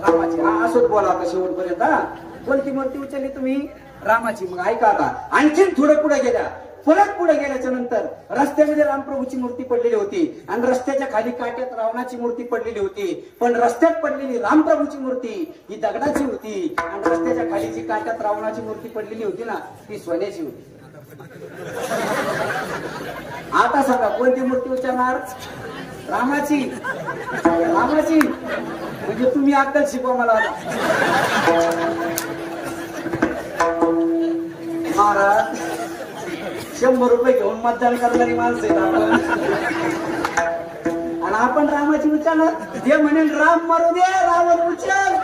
रामाची. हा, असंच बोला आता शेवटपर्यंत. हा, कोणती मूर्ती उचलली तुम्ही? रामाची. मग ऐका आता, आणखीन थोडं पुढे गेल्या. परत पुढे गेल्याच्या नंतर रस्त्यामध्ये रामप्रभूची मूर्ती पडलेली होती आणि रस्त्याच्या खाली काट्यात रावणाची मूर्ती पडलेली होती. पण रस्त्यात पडलेली रामप्रभूची मूर्ती ही दगडाची होती आणि रस्त्याच्या खाली जी काट्यात रावणाची मूर्ती पडलेली होती ना, ती सोन्याची होती. आता सांगा, कोणती मूर्ती उचलणार? रामाची. रामाची. म्हणजे तुम्ही अक्कल शिकवा मला. महाराज 100 रुपये घेऊन मतदान करणारी माणसं आहेत आपण. आणि आपण रामाची उचलणार. जे म्हणेल राम मारू दे, रावण उचल.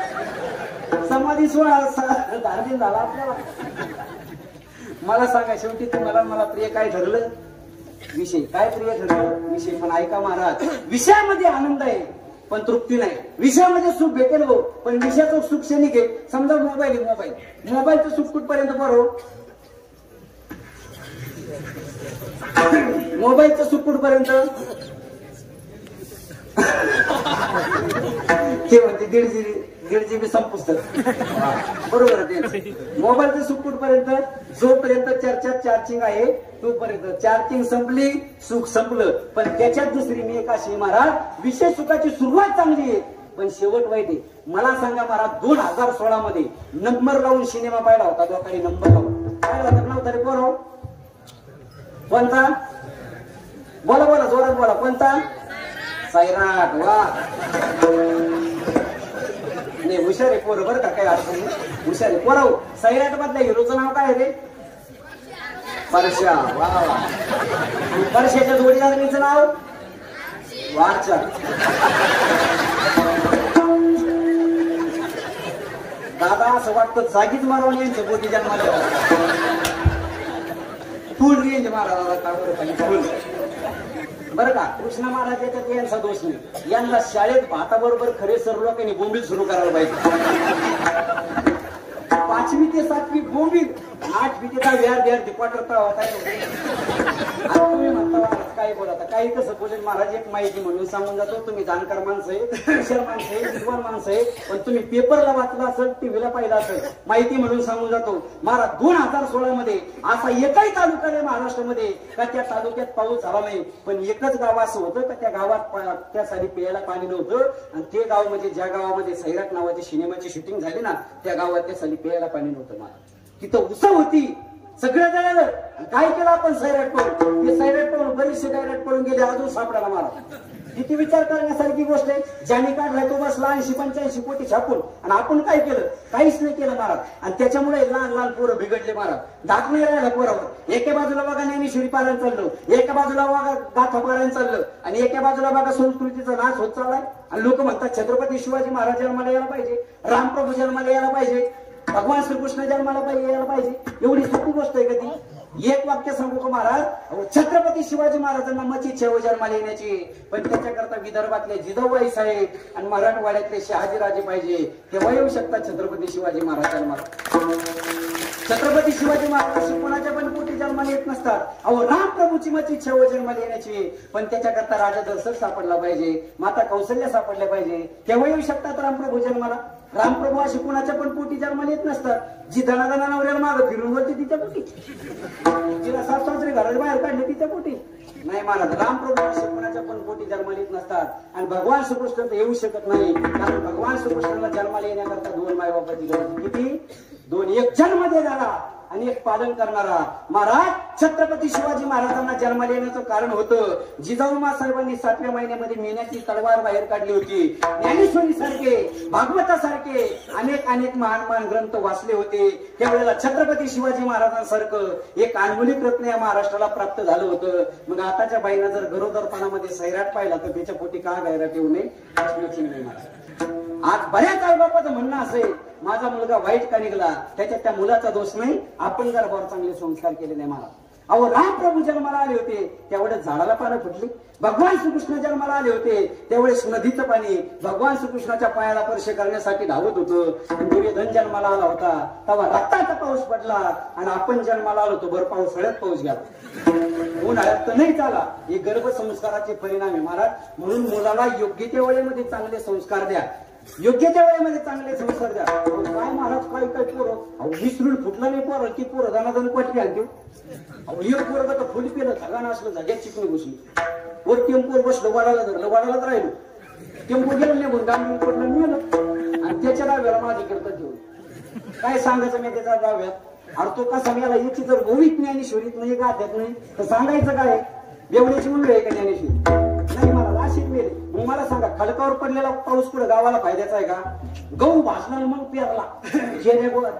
समाधी सोहळा धार्मिक झाला आपल्याला. मला सांगा, शेवटी तुम्हाला मला प्रिय काय ठरलं? विषय. काय प्रिय ठरलं? विषय. पण ऐका महाराज, विषयामध्ये आनंद आहे पण तृप्ती नाही. विषयामध्ये सुख भेटेल हो, पण विषयाचं सुख क्षणिक आहे. समजा मोबाईल आहे, मोबाईलचं सुख कुठपर्यंत बरोबर? मोबाईलचं सुख कुठपर्यंत? ते म्हणते 1.5 GB संपुस्त. बरोबर आहे. मोबाईलचं सुख कुठपर्यंत? जोपर्यंत चार्जिंग आहे तोपर्यंत. चार्जिंग संपली, सुख संपलं. पण त्याच्यात दुसरी मी एक अशी महाराज, विषय सुखाची सुरुवात चांगली आहे पण शेवट वाईट आहे. मला सांगा महाराज, 2016 मध्ये नंबर लावून सिनेमा पाहिला होता. लोकांनी नंबर लावून पाहिला नव्हता रे पोरं? कोणता? बोला बोला, जोरात बोला. कोणता? सैराट. वा, नाही हुशार आहे पोरं बरं का, काही अडचण नाही, हुशार आहे पोरं. सैराट मधल्या हिरोचं नाव काय रे? परशा. वा वा. परशाच्या जोडीदाराचं नाव? वारचा. दादा असं वाटतं जागीच मारवून यांच्या पोटी जन्माला. फुल रेंज महाराजाला का बरं? बरं का, कृष्ण महाराज याच्यात यांचा दोष नाही. यांना शाळेत भाताबरोबर खरे सर्व लोकांनी बोंबील सुरू करायला पाहिजे. 5वी ते 7वी बोंबील, 8वी ते 10वी क्वार्टर होता. तुम्ही म्हणता काय बोलता, काही कसं बोलेल महाराज. एक माहिती म्हणून सांगून जातो, तुम्ही जाणकार माणसं आहे, हुशार माणसं आहे, विद्वान माणसं आहे. पण तुम्ही पेपरला वाचला असेल, टीव्हीला पाहिला असेल, माहिती म्हणून सांगून जातो महाराज. 2016 मध्ये असा एकही तालुका नाही महाराष्ट्रामध्ये का त्या तालुक्यात पाऊस झाला नाही. पण एकच गाव असं होतं का त्या गावात त्या साली प्यायला पाणी नव्हतं. आणि ते गाव म्हणजे ज्या गावामध्ये सैराट नावाची सिनेमाची शूटिंग झाली ना, त्या गावात त्या साली प्यायला पाणी नव्हतं महाराज. तिथं उसळ होती, सगळं जळालं. काय केलं आपण? सैराट पडून. ते सैराट पडून बरीचसे सैराट पडून गेले, अजून सापडायला मला. किती विचार करण्यासारखी गोष्ट आहे. ज्यांनी काढलाय तो बसला 80-85 कोटी छापून, आणि आपण काय केलं? काहीच नाही केलं महाराज. आणि त्याच्यामुळे लहान लहान पोरं बिघडले महाराज. दात नाही राहिला पोरावर. एका बाजूला बघा ज्ञानेश्वरी पारायण चाललं, एका बाजूला बघा गाथा पारायण चाललं, आणि एका बाजूला बघा संस्कृतीचा नाश होत चाललाय. आणि लोक म्हणतात छत्रपती शिवाजी महाराज जन्माला यायला पाहिजे, रामप्रभू जन्माला यायला पाहिजे, भगवान श्रीकृष्ण जन्माला यायला पाहिजे. एवढी सोपी गोष्ट आहे का ती? एक वाक्य सांगू का महाराज? छत्रपती शिवाजी महाराजांना मची छेव जन्माला येण्याची, पण त्याच्याकरता विदर्भातले जिजाऊबाई साहेब आणि मराठवाड्यातले शहाजीराजे पाहिजे, तेव्हा येऊ शकतात छत्रपती शिवाजी महाराज जन्माला. छत्रपती शिवाजी महाराज कोणाच्या पण पोटी जन्माला येत नसतात. अहो रामप्रभूची मची छेव जन्माला येण्याची, पण त्याच्याकरता राजा दशरथ सापडला पाहिजे, माता कौशल्या सापडल्या पाहिजे, तेव्हा येऊ शकतात रामप्रभू जन्माला. रामप्रभू अशी कुणाच्या पण पोटी जन्माला येत नसतात. जी धनाधना नवऱ्याला मागं फिरून वरती तिच्या पोटी, जिला सासरे घराच्या बाहेर काढले तिच्या पोटी नाही महाराज. रामप्रभू अशी कुणाच्या पण पोटी जन्माला येत नसतात. आणि भगवान श्रीकृष्ण तर येऊ शकत नाही, कारण भगवान श्रीकृष्णाला जन्माला येण्याकरता 2 मायबापाची गरज. किती? 2. एक जन्म देणारा आणि एक पालन करणारा. महाराज छत्रपती शिवाजी महाराजांना जन्माला येण्याचं कारण होतं, जिजाऊमा साहेबांनी 7व्या महिन्यामध्ये मेण्याची तलवार बाहेर काढली होती. ज्ञानेश्वरी सारखे, भागवतासारखे अनेक महान ग्रंथ वाचले होते. त्यावेळेला छत्रपती शिवाजी महाराजांसारखं एक अनमोलिक रत्न या महाराष्ट्राला प्राप्त झालं होतं. मग आताच्या बाईंना जर गरोदरपणामध्ये सैराट पाहिला तर त्याच्या पोटी का गैराट येऊ नये? आज बऱ्याच आईबापाचं म्हणणं असेल, माझा मुलगा वाईट का निघाला, त्याच्यात त्या मुलाचा दोष नाही, आपण गर्भावर चांगले संस्कार केले नाही महाराज. अहो रामप्रभू जन्माला आले होते त्यावेळेस झाडाला पानं फुटली. भगवान श्रीकृष्ण जन्माला आले होते त्यावेळेस नदीचं पाणी भगवान श्रीकृष्णाच्या पायाला स्पर्श करण्यासाठी धावत होतं. दुर्योधन जन्माला आला होता तेव्हा रक्ताचा पाऊस पडला, आणि आपण जन्माला आलो तो भर पावसाळ्यात पाऊस गेला, उन्हाळ्यात तर नाही झाला. हे गर्भसंस्काराचे परिणाम आहे महाराज. म्हणून मुलाला योग्य त्या वेळेमध्ये चांगले संस्कार द्या, योग्य त्या वेळेमध्ये चांगले संस्कार द्या. काय महाराज काय पोरं विसरून फुटलं नाही पोरं, ती पोरं जणाजण पटली आणते. एक पोरं तर फुल पेलं सगळ्यांना असलं जाग्यात चिकणी घुसली, वर टेम्पोवर बसलं, वाडाला धरलं, वाडालाच राहिलो. टेम्पो गेलं नाही, गांधी पडलं मिळालं, आणि त्याच्या डाव्याला माझी करता ठेवलं. काय सांगायचं मी त्याच्या डाव्यात? अरे तो कसा मेला याची जर गोवीत नाही आणि शोरीत नाही गाद्यात नाही तर सांगायचं काय? बेवड्याची मुलगी आहे का ज्ञानेश्वरी? नाही मला अशीच मेले. मग मला सांगा, खडकावर पडलेला पाऊस पुढे गावाला फायद्याचा आहे का? गहू भाजणार मग पेरला,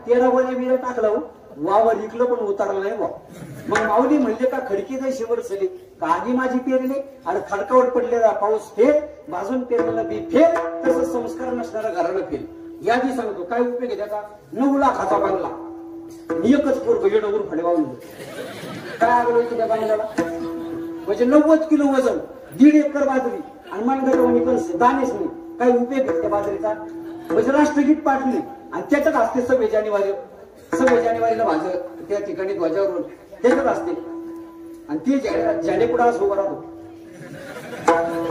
13 गोण्या बिऱ्या टाकलं, वावर विकलं पण उतरलं नाही. मग माऊली म्हणजे का खडकी जाई शेवर सली कागी माझी पेरली, आणि खडकावर पडलेला पाऊस फेल, भाजून पेरलेलं बी फेल, तसं संस्कार नसणारा घराला फेल. यादी सांगतो काय उपयोग आहे त्याचा? 9 लाखाचा बांधला, एकच पोरग येडवरून फडवावून काय आगलं त्या बांधल्याला? म्हणजे 90 किलो वजन, 1.5 एकर बाजरी, आणि मनगटवणी पण दाणेच नाही. काय उपयोग आहे त्या बाजरीचा? म्हणजे राष्ट्रगीत पाठली, आणि त्याच्यात असते 26 जानेवारीला माझं त्या ठिकाणी ध्वजावरून त्याच्यात असते, आणि ते झेंडे पुढे असं उभं राहतो.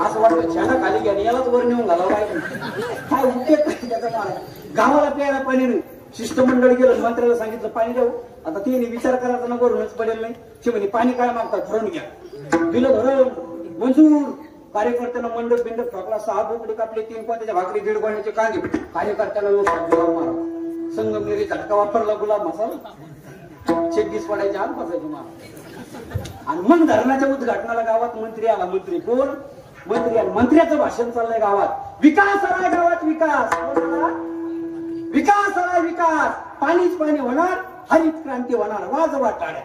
असं वाटतं झेंडा खाली घ्या यालाच वर नेऊन घालावं लागेल. काय उपयोग काय त्याचा? महाराज गावाला प्यायला पाणी नाही. शिष्टमंडळ गेलं, मंत्र्याला सांगितलं पाणी देऊ. आता तिने विचार करायचा ना, करूनच पडेल नाही. ते म्हणे पाणी काय मागतात, ठरवून घ्या. दिलं धरण मंजूर. कार्यकर्त्यांना मंडप बिंडप ठोकला, 6 बोकडे कापले, 3 पात्याच्या भाकरी, 1.5 गोण्याचे कांदे. कार्यकर्त्यांना मारा, संगमनेरी झटका वापरला, गुलाब मसाला, 26 पडायचे हात बसायचे मारा. आणि मग धरणाच्या उद्घाटनाला गावात मंत्री आला. मंत्री कोण? मंत्री आला. मंत्र्याचं भाषण चाललंय गावात. विकास आलाय गावात, विकास. विकास आलाय, विकास. पाणीच पाणी होणार, हरित क्रांती होणार, वाजवा टाळ्या.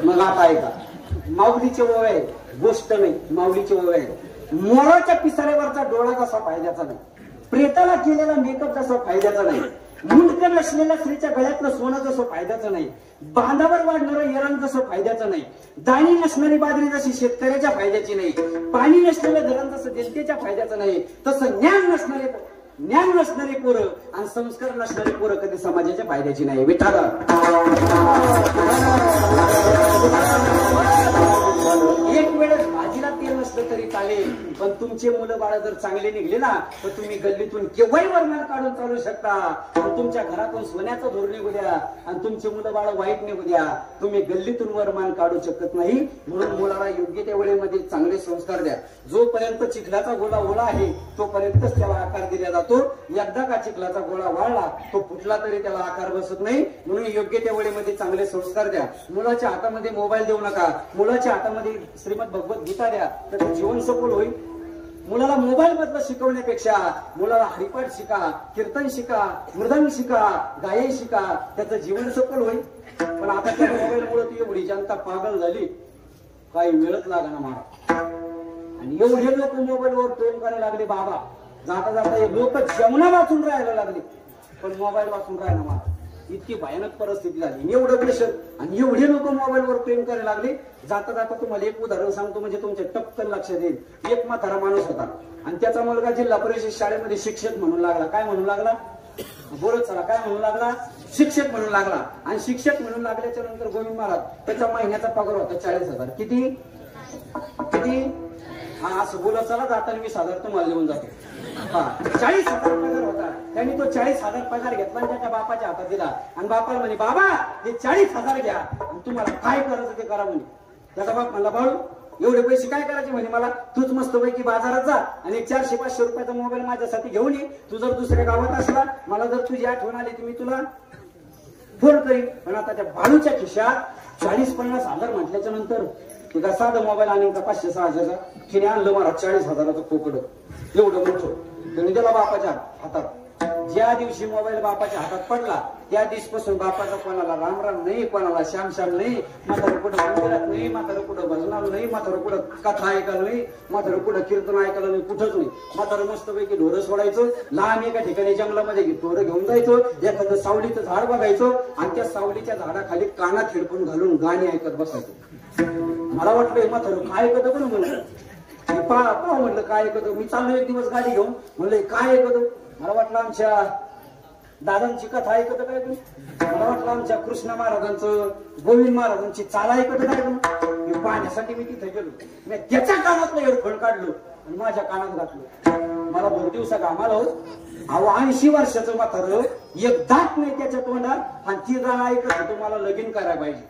मग आता ऐका, माऊलीचे ओळ आहे, गोष्ट नाही, माऊलीचे ओळ आहे. मोराच्या पिसाऱ्यावरचा डोळा कसा फायद्याचा नाही, प्रेताला केलेला मेकअप जसा फायद्याचा नाही, मुंडकं नसलेल्या स्त्रीच्या गळ्यातलं सोनं जसं फायद्याचं नाही, बांधावर वाढणारं येरण जसं फायद्याचं नाही, दाणी नसणारी बाजरी जशी शेतकऱ्याच्या फायद्याची नाही, पाणी नसलेलं धरण जसं जनतेच्या फायद्याचं नाही, तसं ज्ञान नसणारे पोरं आणि संस्कार नसणारे पोरं कधी समाजाच्या फायद्याची नाही. विठाला एक वेळेस भाजीला तेल नसलं तरी चालेल, पण तुमचे मुलं बाळ जर चांगले निघले ना तर तुम्ही गल्लीतून केव्हाही वर्णन काढून चालू शकता. पण तुमच्या घरातून सोन्याचं धोर निघू द्या आणि तुमचे मुलं बाळ वाईट निघू द्या, तुम्ही गल्लीतून वर्णन काढू शकत नाही. म्हणून मुलाला योग्य त्या वेळेमध्ये चांगले संस्कार द्या. जोपर्यंत चिखलाचा गोळा ओला आहे तोपर्यंतच त्याला आकार दिला जातो. एकदा का चिखलाचा गोळा वाळला तो फुटला तरी त्याला आकार बसत नाही. म्हणून योग्य त्या वेळेमध्ये चांगले संस्कार द्या. मुलाच्या हातामध्ये मोबाईल देऊ नका. मुलाच्या हातामध्ये श्रीमद भगवत गीता द्या, तर जीवन सफल होईल. मुलाला मोबाईल मधलं शिकवण्यापेक्षा मुलाला हरिपाठ शिका, कीर्तन शिका, मृदंग शिका, गायन शिका, त्याचं जीवन सफल होईल. पण आता त्या मोबाईलमुळे ती एवढी जनता पागल झाली, काही वेळच लागणार मला. आणि एवढे लोक मोबाईलवर प्रेम करायला लागले. बाबा जाता जाता हे लोक जेवणा वाचून राहायला लागले, पण मोबाईल वाचून राहायला मला. इतकी भयानक परिस्थिती झाली. एवढं प्रेशर आणि एवढे लोक मोबाईलवर प्रेम करायला लागले. जाता जाता तुम्हाला एक उदाहरण सांगतो, म्हणजे तुमच्या टपकन लक्षात येईल. एक म्हातारा माणूस होता आणि त्याचा मुलगा जिल्हा परिषद शाळेमध्ये शिक्षक म्हणून लागला. काय म्हणून लागला? बोलत चला. काय म्हणून लागला? शिक्षक म्हणून लागला. आणि शिक्षक म्हणून लागल्याच्या नंतर गोविंद महाराज त्याचा महिन्याचा पगार होता 40,000. किती किती? हा असं बोलत चला. जाताना 20,000 तुम्हाला देऊन जातो. हा 40,000 पगार होता. त्यांनी तो 40,000 पगार घेतला आणि त्याच्या बापाच्या हातात दिला. आणि बापाला म्हणे, बाबा हे 40,000 घ्या आणि तुम्हाला काय करायचं ते करा म्हणे. त्याचा बाप म्हणला, बाळू एवढे पैसे काय करायचे म्हणे मला? तूच मस्तपैकी बाजारात जा आणि 400-500 रुपयाचा मोबाईल माझ्यासाठी घेऊन ये. तू जर दुसऱ्या गावात असला, मला जर तुझी आठवण आली तर मी तुला फोन करीन. पण आता त्या बाळूच्या खिशात 40-50 हजार म्हटल्याच्या नंतर तुझा साधा मोबाईल आणून का 500-600चा तिने आणलं मला 40,000चं पोकड एवढं मोठं. त्याने दिला बापाच्या हातात. ज्या दिवशी मोबाईल बापाच्या हातात पडला त्या दिवसपासून बापाचा कोणाला राम राम नाही, कोणाला श्याम श्याम नाही. म्हातारं कुठं मंदिरात नाही, म्हातारं कुठं भजनाला नाही, म्हातारं कुठं कथा ऐकायला नाही, म्हातारं कुठं कीर्तन ऐकायला नाही, कुठंच नाही. म्हातारं मस्तपैकी ढोरं सोडायचं. लहान एका ठिकाणी जंगलामध्ये ढोरं घेऊन जायचं. एखादं सावलीचं झाड बघायचं आणि त्या सावलीच्या झाडाखाली कानात हेडफोन घालून गाणी ऐकत बसायचं. मला वाटलं म्हातारं काय ऐकत पण म्हणलं. पाहा म्हटलं काय ऐकतो. मी चाललो एक दिवस गाडी घेऊन, म्हणलं काय ऐकतो. मला वाटलं आमच्या दादांची कथा ऐकत काय तुम्ही. मला वाटलं आमच्या कृष्ण महाराजांचं, गोविंद महाराजांची चाल ऐकत काय तुम्ही. पाहण्यासाठी मी तिथे गेलो. मी त्याच्या कानातलं हेडफोन काढलो आणि माझ्या कानात घातलो. मला 2 दिवसा कामाला होत. अहो 80 वर्षाचं म्हातारं, एक दात नाही त्याच्या तोंडात आणि ती गाणं ऐकत होतो मला लगीन करायला पाहिजे.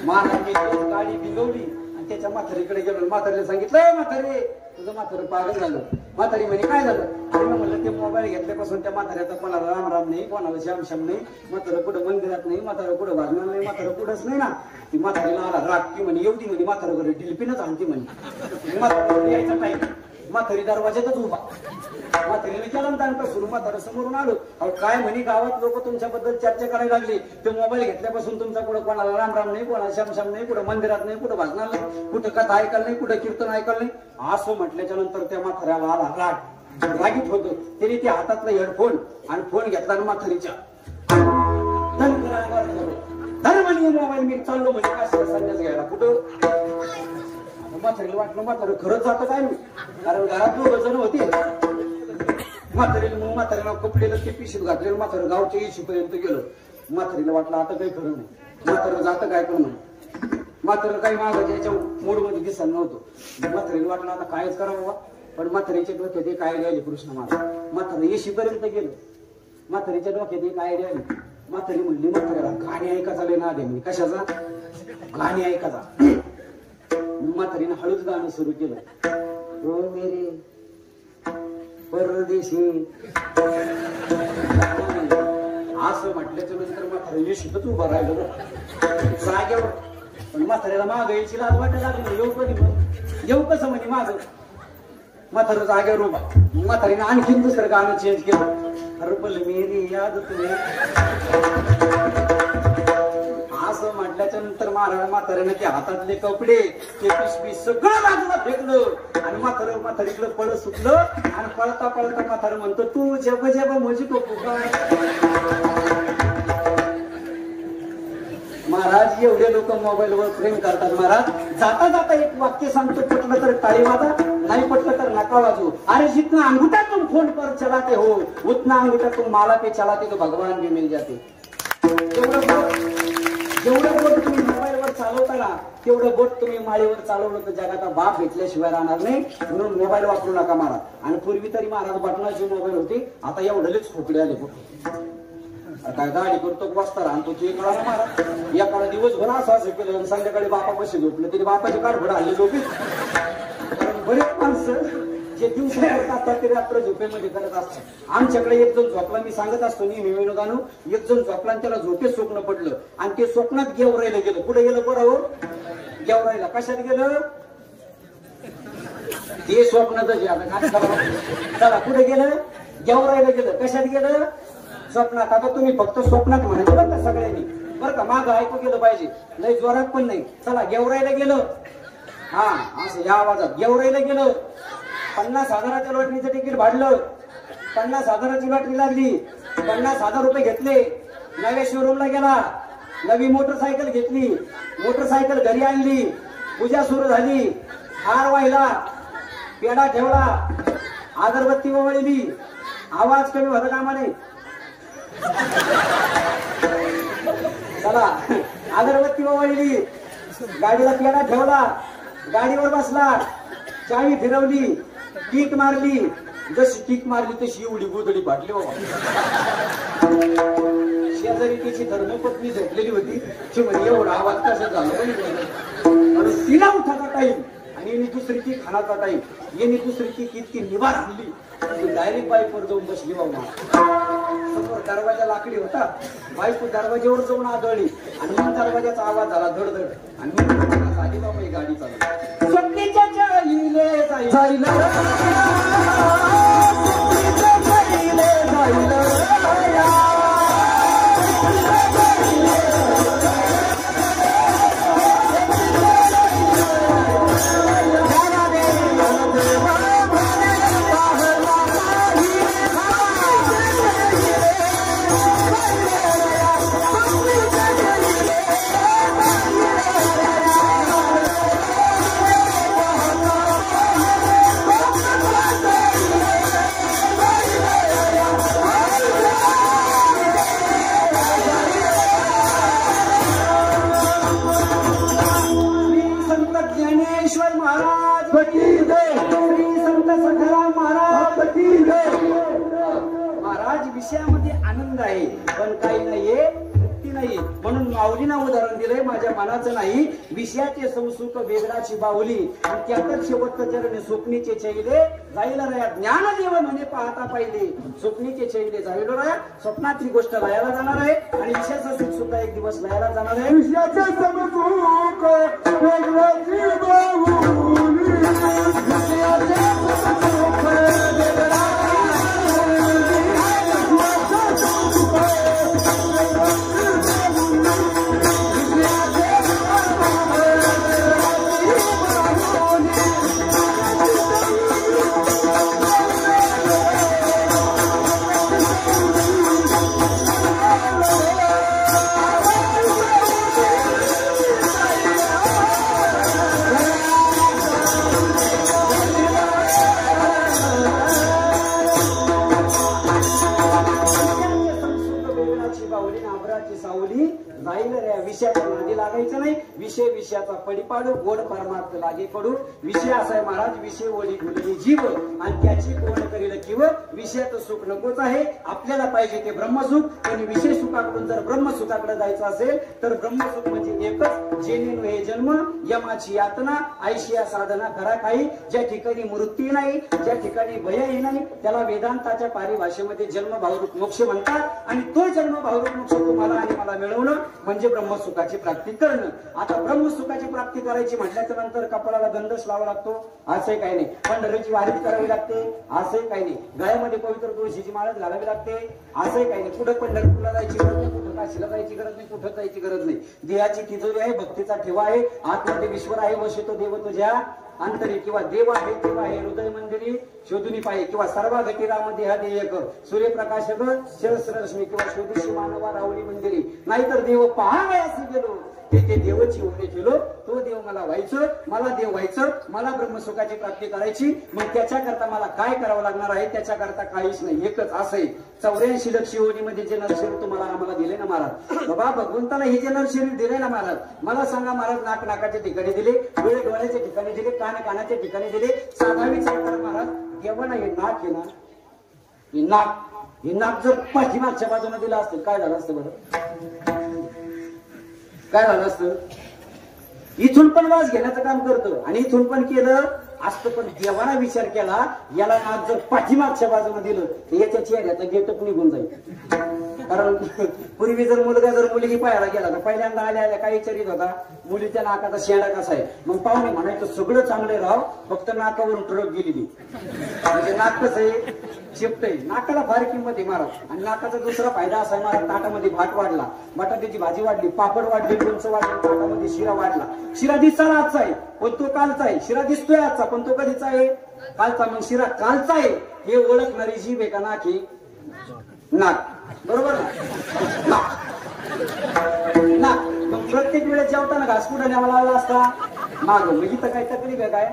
महाराज गाडी बिंगवली आणि त्याच्या म्हातारीकडे गेलो. म्हातारीला सांगितलं, म्हातारे तुझं म्हातारं पागल झालं. म्हातारी म्हणे काय झालं? अरे म्हणलं ते मोबाईल घेतल्यापासून त्या म्हाताऱ्याचा कोणाला राम राम नाही, कोणाला श्याम श्याम नाही, म्हातारं कुठं मंदिरात नाही, म्हातारं कुठं भाजणार नाही, म्हातारं कुठंच नाही ना. ती म्हातारीला आला राग. ती म्हणे एवढी म्हणे म्हातारं घरी ढिलपीनच आणते म्हणे. म्हातारं यायचा टाईम. म्हातारी दरवाज्यातच उभा. म्हातारीने केला ना सुरू. म्हातारं समोरून आलो. अहो काय म्हणे गावात लोक तुमच्याबद्दल चर्चा करायला लागली. ते मोबाईल घेतल्यापासून तुमचा कुठं कोणाला राम राम नाही, कोणाला श्याम श्याम नाही, कुठं मंदिरात नाही, कुठं भाजणार नाही, कुठं कथा ऐकायला नाही, कुठं कीर्तन ऐकायला नाही. असं म्हटल्याच्या नंतर त्या म्हाताऱ्याला आला राग. रागीत होतो. त्याने ते हातातला हेडफोन आणि फोन घेतला ना म्हातारीच्या धर्मनीय मोबाईल. मी चाललो म्हणजे काय संन्यास घ्यायला कुठं. म्हातारीला वाटलं म्हातारं खरंच जातं काय नाही, कारण घरात 2 जण होते. म्हातारीला कपडेला ते पिशीत घातले. म्हातारं गावच्या इशीपर्यंत गेलो. म्हातारीला वाटलं आता काही खरं नाही, म्हातारं जातं काय पण नाही. म्हातारं काही मागायच्या याच्या मूडमध्ये दिसत नव्हतं. म्हातारीला वाटलं आता कायच करावं बाबा. पण म्हातारीच्या डोक्यात एक आयडिया आली कृष्ण महाराज. म्हातारं इशीपर्यंत गेलो. म्हातारीच्या डोक्यात एक आयडिया आली. म्हातारी म्हणली म्हाताऱ्याला गाणी ऐकायचा लय नाद आहे म्हणे. कशाचा? गाणी ऐकायचा. म्हातारीने हळूच गाणं सुरू केलं. ओ मेरे परदेशी असं म्हटल्याच्या नंतर म्हातारा येशीतच उभं राहिलं जागेवर. पण म्हाताऱ्याला माग यायची लाज वाटायला लागली. येऊ कधी मग येऊ कसं म्हणे माग. म्हातारा जागेवर उभा. म्हातारीने आणखीन दुसरं गाणं चेंज केलं. हरपल मेरी याद तुम्ही असं म्हटल्याच्या नंतर म्हाताऱ्याने ते हातातले कपडे ते पिशवी सगळं बाजूला फेकलं आणि म्हातारीकडे पळत सुटलं. आणि पळता पळता म्हातारं म्हणतो तू जेव्हा जेव्हा माझी टोपू महाराज. एवढे लोक मोबाईलवर प्रेम करतात महाराज. जाता जाता एक वाक्य सांगतो, पटलं तर टाळी वाजा, नाही पटलं तर नका वाजू. अरे जितना अंगूठा तुम फोन पर चलाते हो उतना अंगूठा तुम माला पे चलाते तो भगवान भी मिल जाते. जेवढं तुम्ही मोबाईलवर चालवताना तेवढं बोट तुम्ही माळीवर चालवलं तर जगाचा बाप घेतल्याशिवाय राहणार नाही. म्हणून मोबाईल वापरू नका महाराज. आणि पूर्वी तरी महाराज बटनाची मोबाईल होती, आता एवढेच खोकडे आले काय गाडी करतो बसता राहतो ते कळा महाराज. एकाला दिवसभर असं केलं आणि संध्याकाळी बापापाशी झोपलं तरी बापाची काढफड हल्ली झोपी. बरेच माणसं जे दिवस करतात ते रात्र झोपेमध्ये करत असतात. आमच्याकडे एक जण झोपला, मी सांगत असतो नेहमी विनोदानू, एक जण झोपला आणि त्याला झोपेत स्वप्न पडलं आणि ते स्वप्नात गेवरायला गेलं. कुठे गेलं बरोबर? गेवरायला. कशात गेलं? ते स्वप्नातच चला कुठे गेलं? गेवरायला गेलं. कशात गेलं? स्वप्नात. आता तुम्ही फक्त स्वप्नात म्हणायचं बरं का सगळ्यांनी, बरं का? मागं ऐकू गेलं पाहिजे, लय जोरात पण नाही. चला गेवरायला गेलं. हा असं या आवाजात गेवरायला गेलं. 50,000च्या लॉटरीचं तिकीट भाडलं. 50,000ची लॉटरी लागली. 50,000 रुपये घेतले. नव्या शोरूमला गेला. नवी मोटरसायकल घेतली. मोटरसायकल घरी आणली. पूजा सुरू झाली. हार वाहिला. पेढा ठेवला. अगरबत्ती ओवाळली. आवाज कमी होता कामा नाही. चला अगरबत्ती ओवाळली. गाडीला पेढा ठेवला. गाडीवर बसला. चावी फिरवली. किक मारली. जशी किक मारली तशी एवढी गोधडी फाटली बाबा. शेजारी तिची धर्मपत्नी झोपलेली होती. ती म्हणजे एवढा आवाज कसा झाला आणि तिला उठाचा टाईम आणि दुसरी ती खानाचा टाईम. यांनी दुसरी ती इतकी निभार आणली डायरेक्ट बाईकवर जाऊन बसली बाबा. समोर दरवाजा लाकडी होता. बाईक दरवाज्यावर जाऊन आदळली आणि मग दरवाजाचा आवाज झाला धडधड आणि मग आली बाबा ही गाडी चालू. स्वप्नीच्या चालीले जाईल विषयामध्ये आनंद आहे पण काही नाहीये, मुक्ती नाही. म्हणून माऊलीना उदाहरण दिलंय, माझ्या मनाचं नाही विषयाचे संसुख वेगळाची बाहुली आणि त्यातच शेवटचं चरण स्वप्नीचे चैले जाईल राया. ज्ञानदेव म्हणे पाहता पाहिले स्वप्नीचे चैले जाईल राया. स्वप्नातली गोष्ट लयाला जाणार आहे आणि विषयाचं सुख सुद्धा एक दिवस लयाला जाणार आहे. विषयाचे संसुख वेगळाची बाहुली विषयाचे संसुख वेगळा विषयाच्या नादी लागायचं नाही. विषय विषयाचा पडीपाडू गोड परमार्थ लागे पडू. विषय असा आहे महाराज, विषय ओढी घुलली जीव आणि त्याची कोण करील किंवा विषयाचं सुख नकोच आहे. आपल्याला पाहिजे ते ब्रह्मसुख. पण विषय सुखाकडून जर ब्रह्मसुखाकडे जायचं असेल तर ब्रह्मसुख म्हणजे एकच, जेणे हे जन्म यमाची यातना आयशिया साधना करा काही. ज्या ठिकाणी मृत्यू नाही, ज्या ठिकाणी भयही नाही, त्याला वेदांताच्या पारिभाषेमध्ये जन्म भावरूप मोक्ष म्हणतात. आणि तो जन्म भावरूप मोक्ष तुम्हाला आणि मला मिळवणं म्हणजे ब्रह्मसुखाची प्राप्ती करणं. आता ब्रह्मसुखाची प्राप्ती करायची म्हटल्याच्या नंतर कपाळाला गंधच लावा लागतो असंही काही नाही. पंढरीची वारीच करावी लागते असंही काही नाही. गळ्यामध्ये पवित्र तुळशीची माळच घालावी लागते असंही काही नाही. कुठं पंढरपूरला जायची गरज नाही, कुठं काशीला जायची गरज नाही, कुठं जायची गरज नाही. देहाची तिजोरी आहे, भक्तीचा ठेवा आहे, आतमध्ये विश्वर आहे, वशितो देव तुझ्या अंतरी किंवा देव आहे देव आहे हृदय मंदिरी शोधुनी पाहिजे किंवा सर्व घटिरामध्ये हा देयक सूर्यप्रकाशक सहस्ररश्मी किंवा शोधुशी मानवा रावळी मंदिरी. नाहीतर देव पहावयास गेलो ते देवाची ओढे केलो, तो देव मला व्हायचं, मला देव व्हायचं, मला ब्रह्मसुखाची प्राप्ती करायची. मग त्याच्याकरता मला काय करावं लागणार आहे? त्याच्याकरता काहीच नाही, एकच असंय. 84 लक्ष योनीमध्ये जे नरशरीर तुम्हाला आम्हाला दिले ना महाराज, बाबा भगवंताला हे जे नरशरीर दिले ना महाराज, मला सांगा महाराज, नाक नाकाच्या ठिकाणी दिले, डोळे डोळ्याच्या ठिकाणी दिले, कान कानाच्या ठिकाणी दिले. साधा विचार करा महाराज, देवाना हे नाक आहे ना, हे नाक जर पाठीमागच्या बाजूने दिलं असतं काय झालं असतं बरं? काय झालं असतं? इथून पण वास घेण्याचं काम करतो आणि इथून पण केलं असतं, पण देवाना विचार केला याला नाक जर पाठीमागच्या बाजूने दिलं तर याच्या चेहऱ्याचा गेटअप निघून जाईल. कारण पूर्वी जर मुलगा जर मुलगी पाहायला गेला तर पहिल्यांदा आल्या काय विचारित होता, मुलीच्या नाकाचा शेंडा कसा आहे? मग पाहुणे म्हणायचं सगळं चांगलं राव, फक्त नाकावरून ट्रक गेलेली. म्हणजे नाक कसं आहे? चिपट आहे. नाकाला फार किंमत आहे महाराज. आणि नाकाचा दुसरा फायदा असा आहे महाराज, ताटामध्ये भात वाढला, बटाट्याची भाजी वाढली, पापड वाढले, लोणचं वाढलं, ताटामध्ये शिरा वाढला. शिरा दिसताना आजचा आहे पण तो कालचा आहे, शिरा दिसतोय आजचा पण तो कधीचा आहे? कालचा. मग शिरा कालचा आहे हे ओळखणारी जीभ आहे का नाक? ही नाक, बरोबर ना? नाक. मग प्रत्येक वेळेस जेवताना घासपुडा न्यावा लागला असता माग, म्हणजे तर काही तकलीफ आहे काय?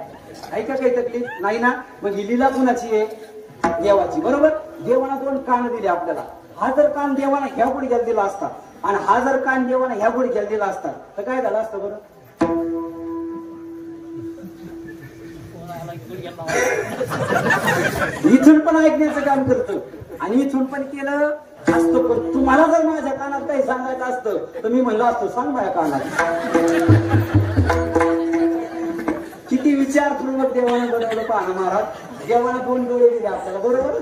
आहे का काही तकलीफ? नाही ना. मग ही लीला कुणाची आहे? देवाची, बरोबर. देवाना 2 कान दिले आपल्याला. हा जर कान देवाना ह्या गुडघ्याला दिला असता आणि हा जर कान देवाना ह्या गुडघ्याला दिला असता तर काय झालं असतं बरं? इथून पण ऐकण्याचं काम करतो आणि इथून पण केलं असतं. पण तुम्हाला जर माझ्या कानात काही सांगायचं असतं तर मी म्हणलं असतो, सांग माझ्या कानात. किती विचारपूर्वक देवानं बनवलं पाहा महाराज. देवानं 2 डोळे दिले आपल्याला, बरोबर.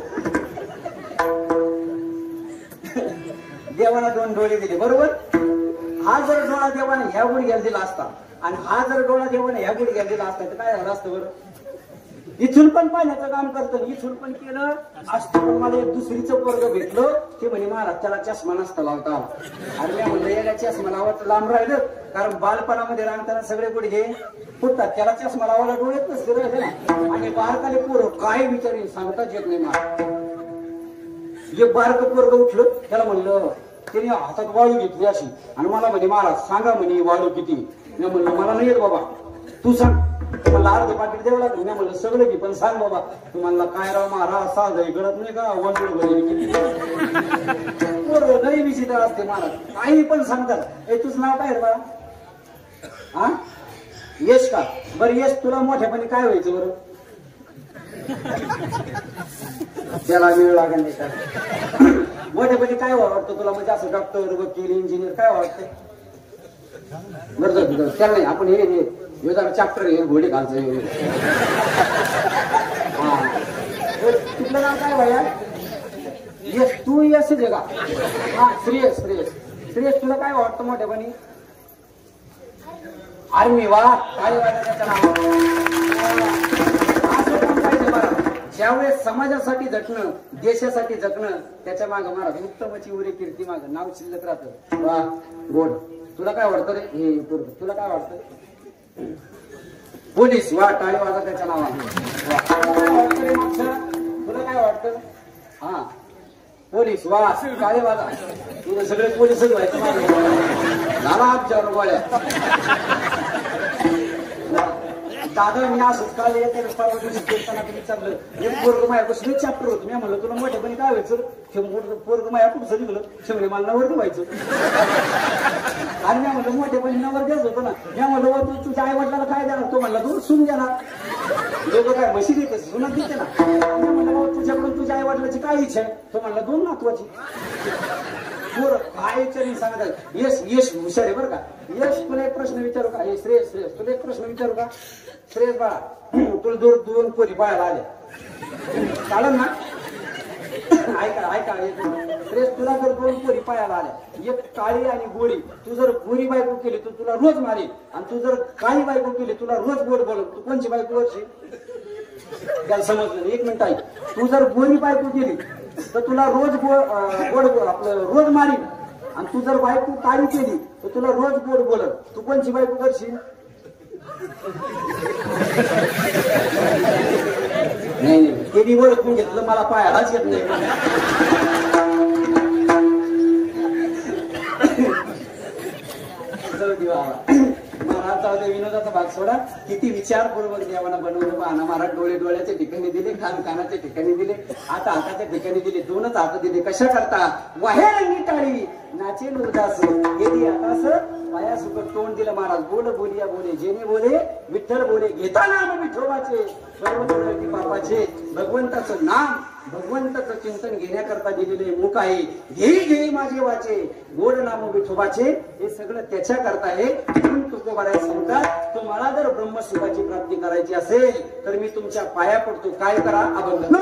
देवानं 2 डोळे दिले, बरोबर. हा जर डोळा देवाने ह्या गुडघ्याला दिला असता आणि हा जर डोळा देवाने ह्या गुडघ्याला दिला असता तर काय झालं असतं बरं? इथून पण पाहण्याचं काम करतो, इथून पण केलं असतं. पण मला एक दुसरीचं पोरग भेटलं, ते म्हणे महाराज त्याला चष्मा नसता लावता. आणि मी म्हणलं याला चष्मा लावत लांब राहिलं, कारण बालपणामध्ये रांगताना सगळे गुडघे फुटतात, त्याला चष्मा लावायला डोळ्यात नसते राहिले ना. आणि बारकाले पोरं काय विचारेल सांगताच येत नाही मला. एक बारक पोरग उठलं, त्याला म्हणलं, त्याने हातात वाळू घेतली अशी आणि मला म्हणे महाराज सांगा म्हणे वाळू किती? मी म्हणलं मला नाही येत बाबा, तू सांग. मला अर्ध पाकिट द्यावं लागलं. मी म्हणलं सगळं की पण सांग बाबा. तुम्हाला काय राव महाराज साधं कळत नाही का? वंजूळ नाही विचित्र असते महाराज, काही पण सांगतात. तुझं नाव काय रे बाळा? हा, यश का? बरं यश, तुला मोठ्यापणी काय व्हायचं बरं? त्याला वेळ लागेल नाही का? मोठ्यापणी काय वाटतं तुला? म्हणजे असं डॉक्टर, वकील, इंजिनियर काय वाटतं? बरं त्याला नाही, आपण हे जरा चॅप्टर हे घोडे घालचं. हा, तुझं नाव काय भैया? यश. तू यश आहे का? हा, श्रेयस. श्रेयस, तुला काय वाटतं मोठ्यापणी? आर्मी. वा, काय वाटतं त्याच्या नावावर? असं काम पाहिजे बरं. ज्यावेळेस समाजासाठी झटणं, देशासाठी जगणं, त्याच्या मागं महाराज उत्तमाची उरे कीर्ती मागं नाव शिल्लक राहतं. वा, गोड. तुला काय वाटतं रे? हे तुला काय वाटतं? पोलीस. वा, टाळी वाजा त्याच्या नावाने. तुला काय वाटतं? हा, पोलीस. वा, टाळी वाजा. तुला सगळे पोलीसच व्हायचं झाला आमच्या गोळ्या. दादा मी असंच काल येते कीर्तना विचारलं, एक पोरग माझ्यापासून चॅप्टर होतं. मी म्हणलं तुला मोठेपणी काय व्हायचं? पोरग माझ्या कुठं निघलं, शंभरे मला नवर व्हायचं. आणि मी म्हणलं मोठेपणी नवर द्यायच होतं ना. मी म्हणलं तू तुझ्या आई वडिलांना काय देणार? तो म्हणला तू सून देणार. लोक काय म्हशी देते, सुनात देते ना. मी म्हणलं तुझ्याकडून तुझ्या आई वडिलांची काय इच्छा आहे? तो म्हणला 2 नातवाची. पोर काय विचार सांगतात. यश हुशार आहे बरं का. यश, तुला एक प्रश्न विचारू का? श्रेयस, तुला एक प्रश्न विचारू का? श्रेयस बाळा, तुला 2 पोरी पाहायला आल्या, चालेल ना? ऐका श्रेयस, तुला जर 2 पोरी पाहायला आल्या, एक काळी आणि गोरी, तू जर गोरी बायको केली तर तुला रोज मारेल आणि तू जर काळी बायको केली तुला रोज गोड बोलत. तू कोणची बायको वरची? त्याला समजलं. 1 मिनिट ऐक. तू जर गोरी बायको केली तर तुला रोज गोड आपलं रोज मारील आणि तू जर बायको काळी केली तर तुला रोज गोड बोलत. तू कोणची बायको करशील? नाही, ते ओळखून घेतलं, मला पायालाच येत नाही. जाऊ दे, विनोदाचा भाग सोडा. किती विचारपूर्वक देवानं बनवलं पाहना. महाराज डोळे डोळ्याच्या ठिकाणी दिले, कान कानाच्या ठिकाणी दिले, हात हाताच्या ठिकाणी दिले, दोनच हात दिले. कशा करता? वाहे रंगी टाळी नाचेल उदास येते आतास पाया सुकट तोंड दिलं महाराज. बोल बोलिया बोले जेने बोले विठ्ठल बोले घेता नाम विठोबाचे सर्व बापाचे. भगवंताचं नाम भगवंताचं चिंतन घेण्याकरता दिलेले मुख आहे. घेई घेई माझे वाचे गोड नाम विठोबाचे. हे सगळं त्याच्या करता आहे. तुकोबाराय सांगतात तुम्हाला जर ब्रह्मसुखाची प्राप्ती करायची असेल तर मी तुमच्या पाया पडतो. काय करा? अभंग.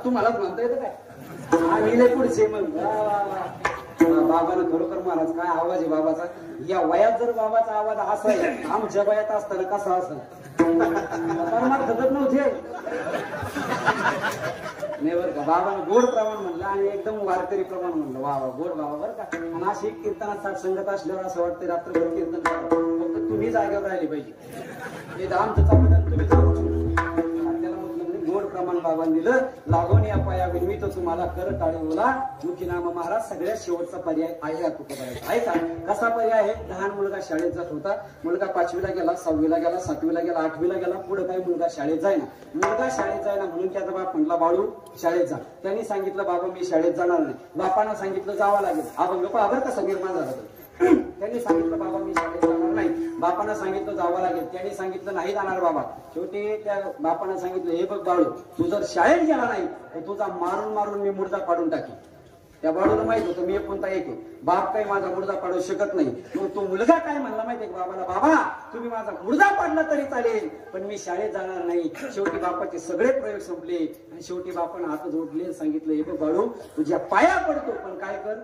तुम्हालाच म्हणता येतं काय? आम्ही लय पुढचे मग. बाबानं खरोखर महाराज काय आवाज आहे बाबाचा. या वयात जर बाबाचा आवाज असा आहे आमच्या वयात असताना कसा असं परमार्थ धरत नव्हते नाही बरं का. बाबानं गोड प्रमाण म्हणलं आणि एकदम वारकरी प्रमाण म्हणलं. वा वा गोड बाबा बरं का. आणि अशी कीर्तनात संगत असल्यावर असं वाटतं रात्रभर कीर्तन करा. फक्त तुम्ही जागेवर राहिले पाहिजे. हे आमचं चालतं तुम्ही जाऊ. गोड प्रमाण बाबांनी दिलं. लागून या पाया विनवित तुम्हाला कर टाळी बोला मुखी नाम महाराज. सगळ्यात शेवटचा पर्याय आहे तुकोबारायचा. आहे का? कसा पर्याय आहे? लहान मुलगा शाळेत जात होता. मुलगा 5वीला गेला, 6वीला गेला, 7वीला गेला, 8वीला गेला. पुढे काही मुलगा शाळेत जायना. मुलगा शाळेत जायना म्हणून त्याचा बाप म्हटला बाळू शाळेत जा. त्यांनी सांगितलं बाबा मी शाळेत जाणार नाही. बापानं सांगितलं जावं लागेल. अभंग पहा बरं कसा निर्माण झाला. त्यांनी सांगितलं बाबा मी शाळेत जाणार नाही. बापानं सांगितलं जावं लागेल. त्यांनी सांगितलं नाही जाणार बाबा. शेवटी त्या बापानं सांगितलं हे बघ बाळू तू जर शाळेत गेला नाही तर तुझा मारून मारून मी मुर्दा पाडून टाकी. त्या बाळूला माहित होतं मी कोणता एक बाप काही माझा मुर्दा पाडू शकत नाही. मग तो मुलगा काय म्हणला माहितीये बाबाला बाबा तुम्ही माझा मुर्दा पाडला तरी चालेल पण मी शाळेत जाणार नाही. शेवटी बापाचे सगळे प्रयोग संपले आणि शेवटी बापानं हात जोडले सांगितलं हे बघ बाळू तुझ्या पाया पडतो पण काय कर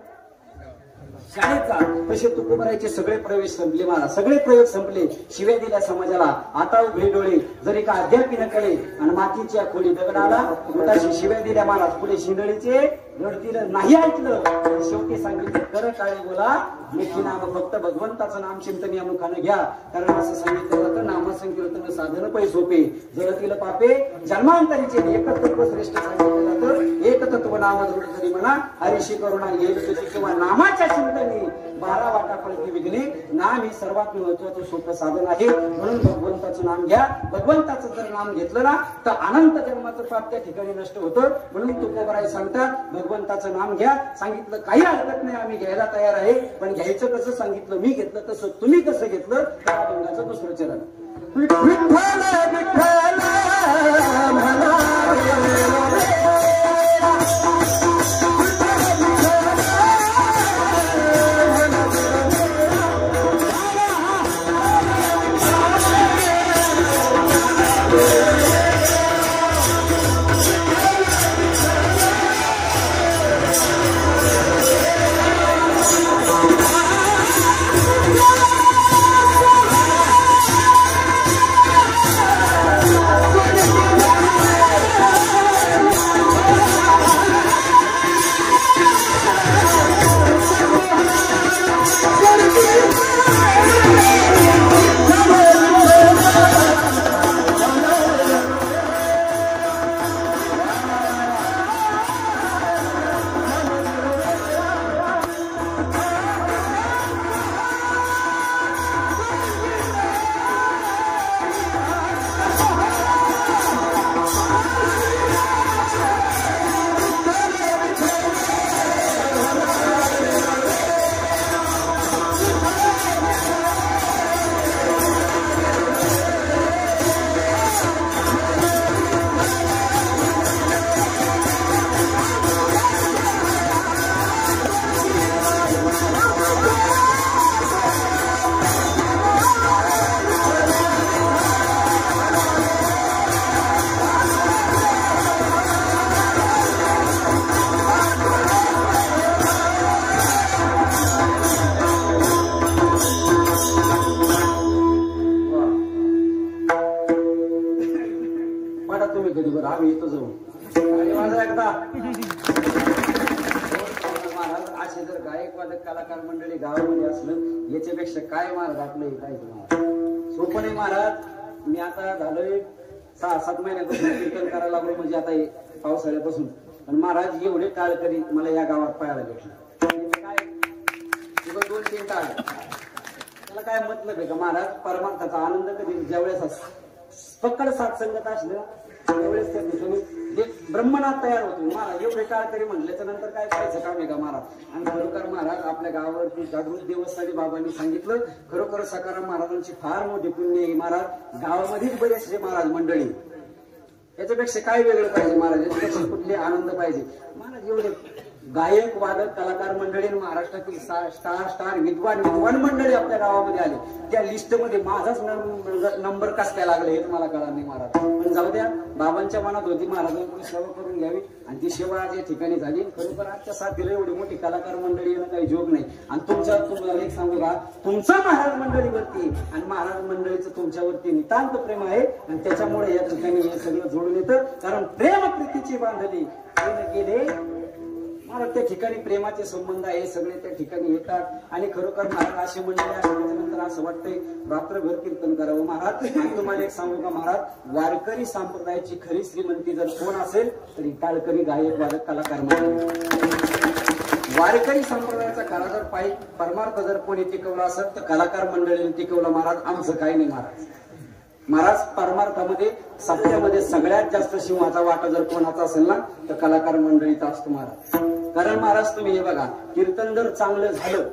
शाळेत जा. तसे तुकोबारायचे सगळे प्रवेश संपले महाराज. सगळे प्रयोग संपले. शिव्या दिल्या समाजाला. आता उघडे डोळे जर एका अध्यापीनं कळे आणि मातीच्या खोली दगडाला मोठाशी शिव्या दिल्या महाराज. पुढे शिंदळीचे रडतील नाही ऐकलं. शेवटी सांगितलं कर टाळे बोला मुखी नाम फक्त भगवंताचं नाम चिंतन या मुखानं घ्या. कारण असं सांगितलं जातं नामसंकीर्तन साधन पै सोपे जळतील पापे जन्मांतरीचे. एकतत्व श्रेष्ठ सांगितलं जातं. एकतत्व नाम दृढ तरी म्हणा हरिशी करुणा येईल तुझी किंवा नामाच्या चिंतनी 12 वाटा पडती विघ्ने. नाम हे सर्वात महत्वाचं सोपं साधन आहे. म्हणून भगवंताचं नाम घ्या. भगवंताचं जर नाम घेतलं ना तर अनंत जन्माचं पाप त्या ठिकाणी नष्ट होतं. म्हणून तुकोबाराय सांगतात भगवंताचं नाम घ्या. सांगितलं काही हरकत नाही आम्ही घ्यायला तयार आहे पण घ्यायचं कसं सांगितलं मी घेतलं तसं तुम्ही कसं घेतलं त्या अभंगाचं दुसरं चरण. विठ्ठल म्हणतो आणि माझा एकदा महाराज असे जर गायक वादक कलाकार मंडळी गावामध्ये असलं याच्यापेक्षा काय महाराज आपलं काय महाराज सोपं नाही महाराज. मी आता झालोय 6-7 महिन्यापासून कीर्तन करायला लागलो म्हणजे आता पावसाळ्यापासून. पण महाराज एवढे टाळकरी मला या गावात पाहायला भेटले काय 2-3 टाळ त्याला काय मतलब आहे का महाराज. परमार्थाचा आनंद कधी ज्यावेळेस पकड सत्संगत असलं त्यावेळेस त्या ठिकाणी जे ब्रह्मनाथ तयार होतो महाराज. एवढे टाळकरी म्हणल्याच्या नंतर काय करायचं काम आहे का महाराज. आणि खरोखर महाराज आपल्या गावावरती जागृत देवस्थानी बाबांनी सांगितलं खरोखर सकाराम महाराजांची फार मोठी पुण्य आहे महाराज. गावामध्येच बरेचसे महाराज मंडळी याच्यापेक्षा काय वेगळं पाहिजे महाराज. याच्यापेक्षा कुठले आनंद पाहिजे महाराज. एवढे गायक वादक कलाकार मंडळी महाराष्ट्रातील स्टार विद्वान मंडळी आपल्या गावामध्ये आले. त्या लिस्टमध्ये माझाच नंबर कस काय लागला हे मला कळणार नाही महाराज. पण जाऊ द्या बाबांच्या मनात होती महाराजांकडून सेवा करून घ्यावी आणि ती सेवा आज या ठिकाणी झाली. खरोखर आजच्या साथीला एवढी मोठी कलाकार मंडळी येणं काही जोग नाही. आणि तुम्हाला एक सांगू का तुमचं महाराज मंडळीवरती आणि महाराज मंडळीचं तुमच्यावरती नितांत प्रेम आहे आणि त्याच्यामुळे या ठिकाणी हे सगळं जोडून येतं. कारण प्रेम प्रीतीची बांधली केले महाराज. त्या ठिकाणी प्रेमाचे संबंध आहे सगळे त्या ठिकाणी येतात आणि खरोखर महाराज असे मंडळी असल्यानंतर असं वाटतंय रात्रभर कीर्तन करावं महाराज. आणि तुम्हाला एक सांगू का महाराज वारकरी संप्रदायाची खरी श्रीमंती जर कोण असेल तरी टाळकरी गायक वादक कलाकार मंडळी. वारकरी संप्रदायाचा खरा जर पायी परमार्थ जर कोणी टिकवला असेल तर कलाकार मंडळीने टिकवला महाराज. आमचं काही नाही महाराज. महाराज परमार्थामध्ये सत्यामध्ये सगळ्यात जास्त सिंहाचा वाटा जर कोणाचा असेल ना तर कलाकार मंडळीचा असतो महाराज. कारण महाराज तुम्ही हे बघा कीर्तन जर चांगलं झालं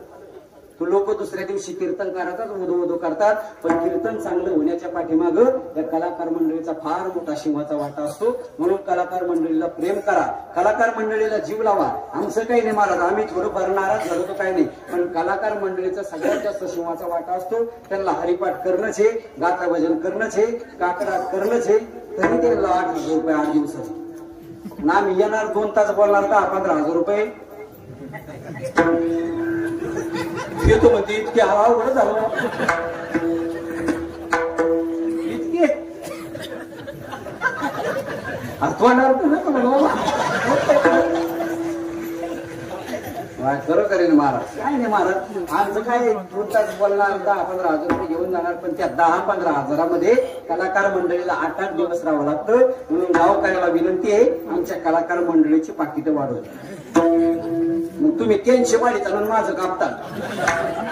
तो लोक दुसऱ्या दिवशी कीर्तन करतात उदो करतात. पण कीर्तन चांगलं होण्याच्या पाठीमाग त्या कलाकार मंडळीचा फार मोठा सिंहाचा वाटा असतो. म्हणून कलाकार मंडळीला प्रेम करा कलाकार मंडळीला जीव लावा. आमचं काही नाही महाराज. आम्ही थोडंफार नाराज झालो तो काही नाही पण कलाकार मंडळीचा सगळ्यात जास्त सिंहाचा वाटा असतो. त्यांना हरिपाठ करणंच आहे गाथा भजन करणंच आहे काकडात करणंच आहे. तरी त्यांना 8,000 रुपये 8 दिवसाचे ना मी येणार 2 तास बोलणार का 15,000 रुपये येतो म्हणते. इतके अवघड झालं इतके अर्थवाणार खरोखर महाराज. काय नाही महाराज आमचं काय 2 तास बोलणार 10-15,000 रुपये घेऊन जाणार. पण त्या 10-15 हजारामध्ये कलाकार मंडळीला 8-8 दिवस राहावं लागतं. म्हणून गावकऱ्याला विनंती आहे आमच्या कलाकार मंडळीची पाकिटं वाढवत. मग तुम्ही 300 वाढीत आणून माझं कापता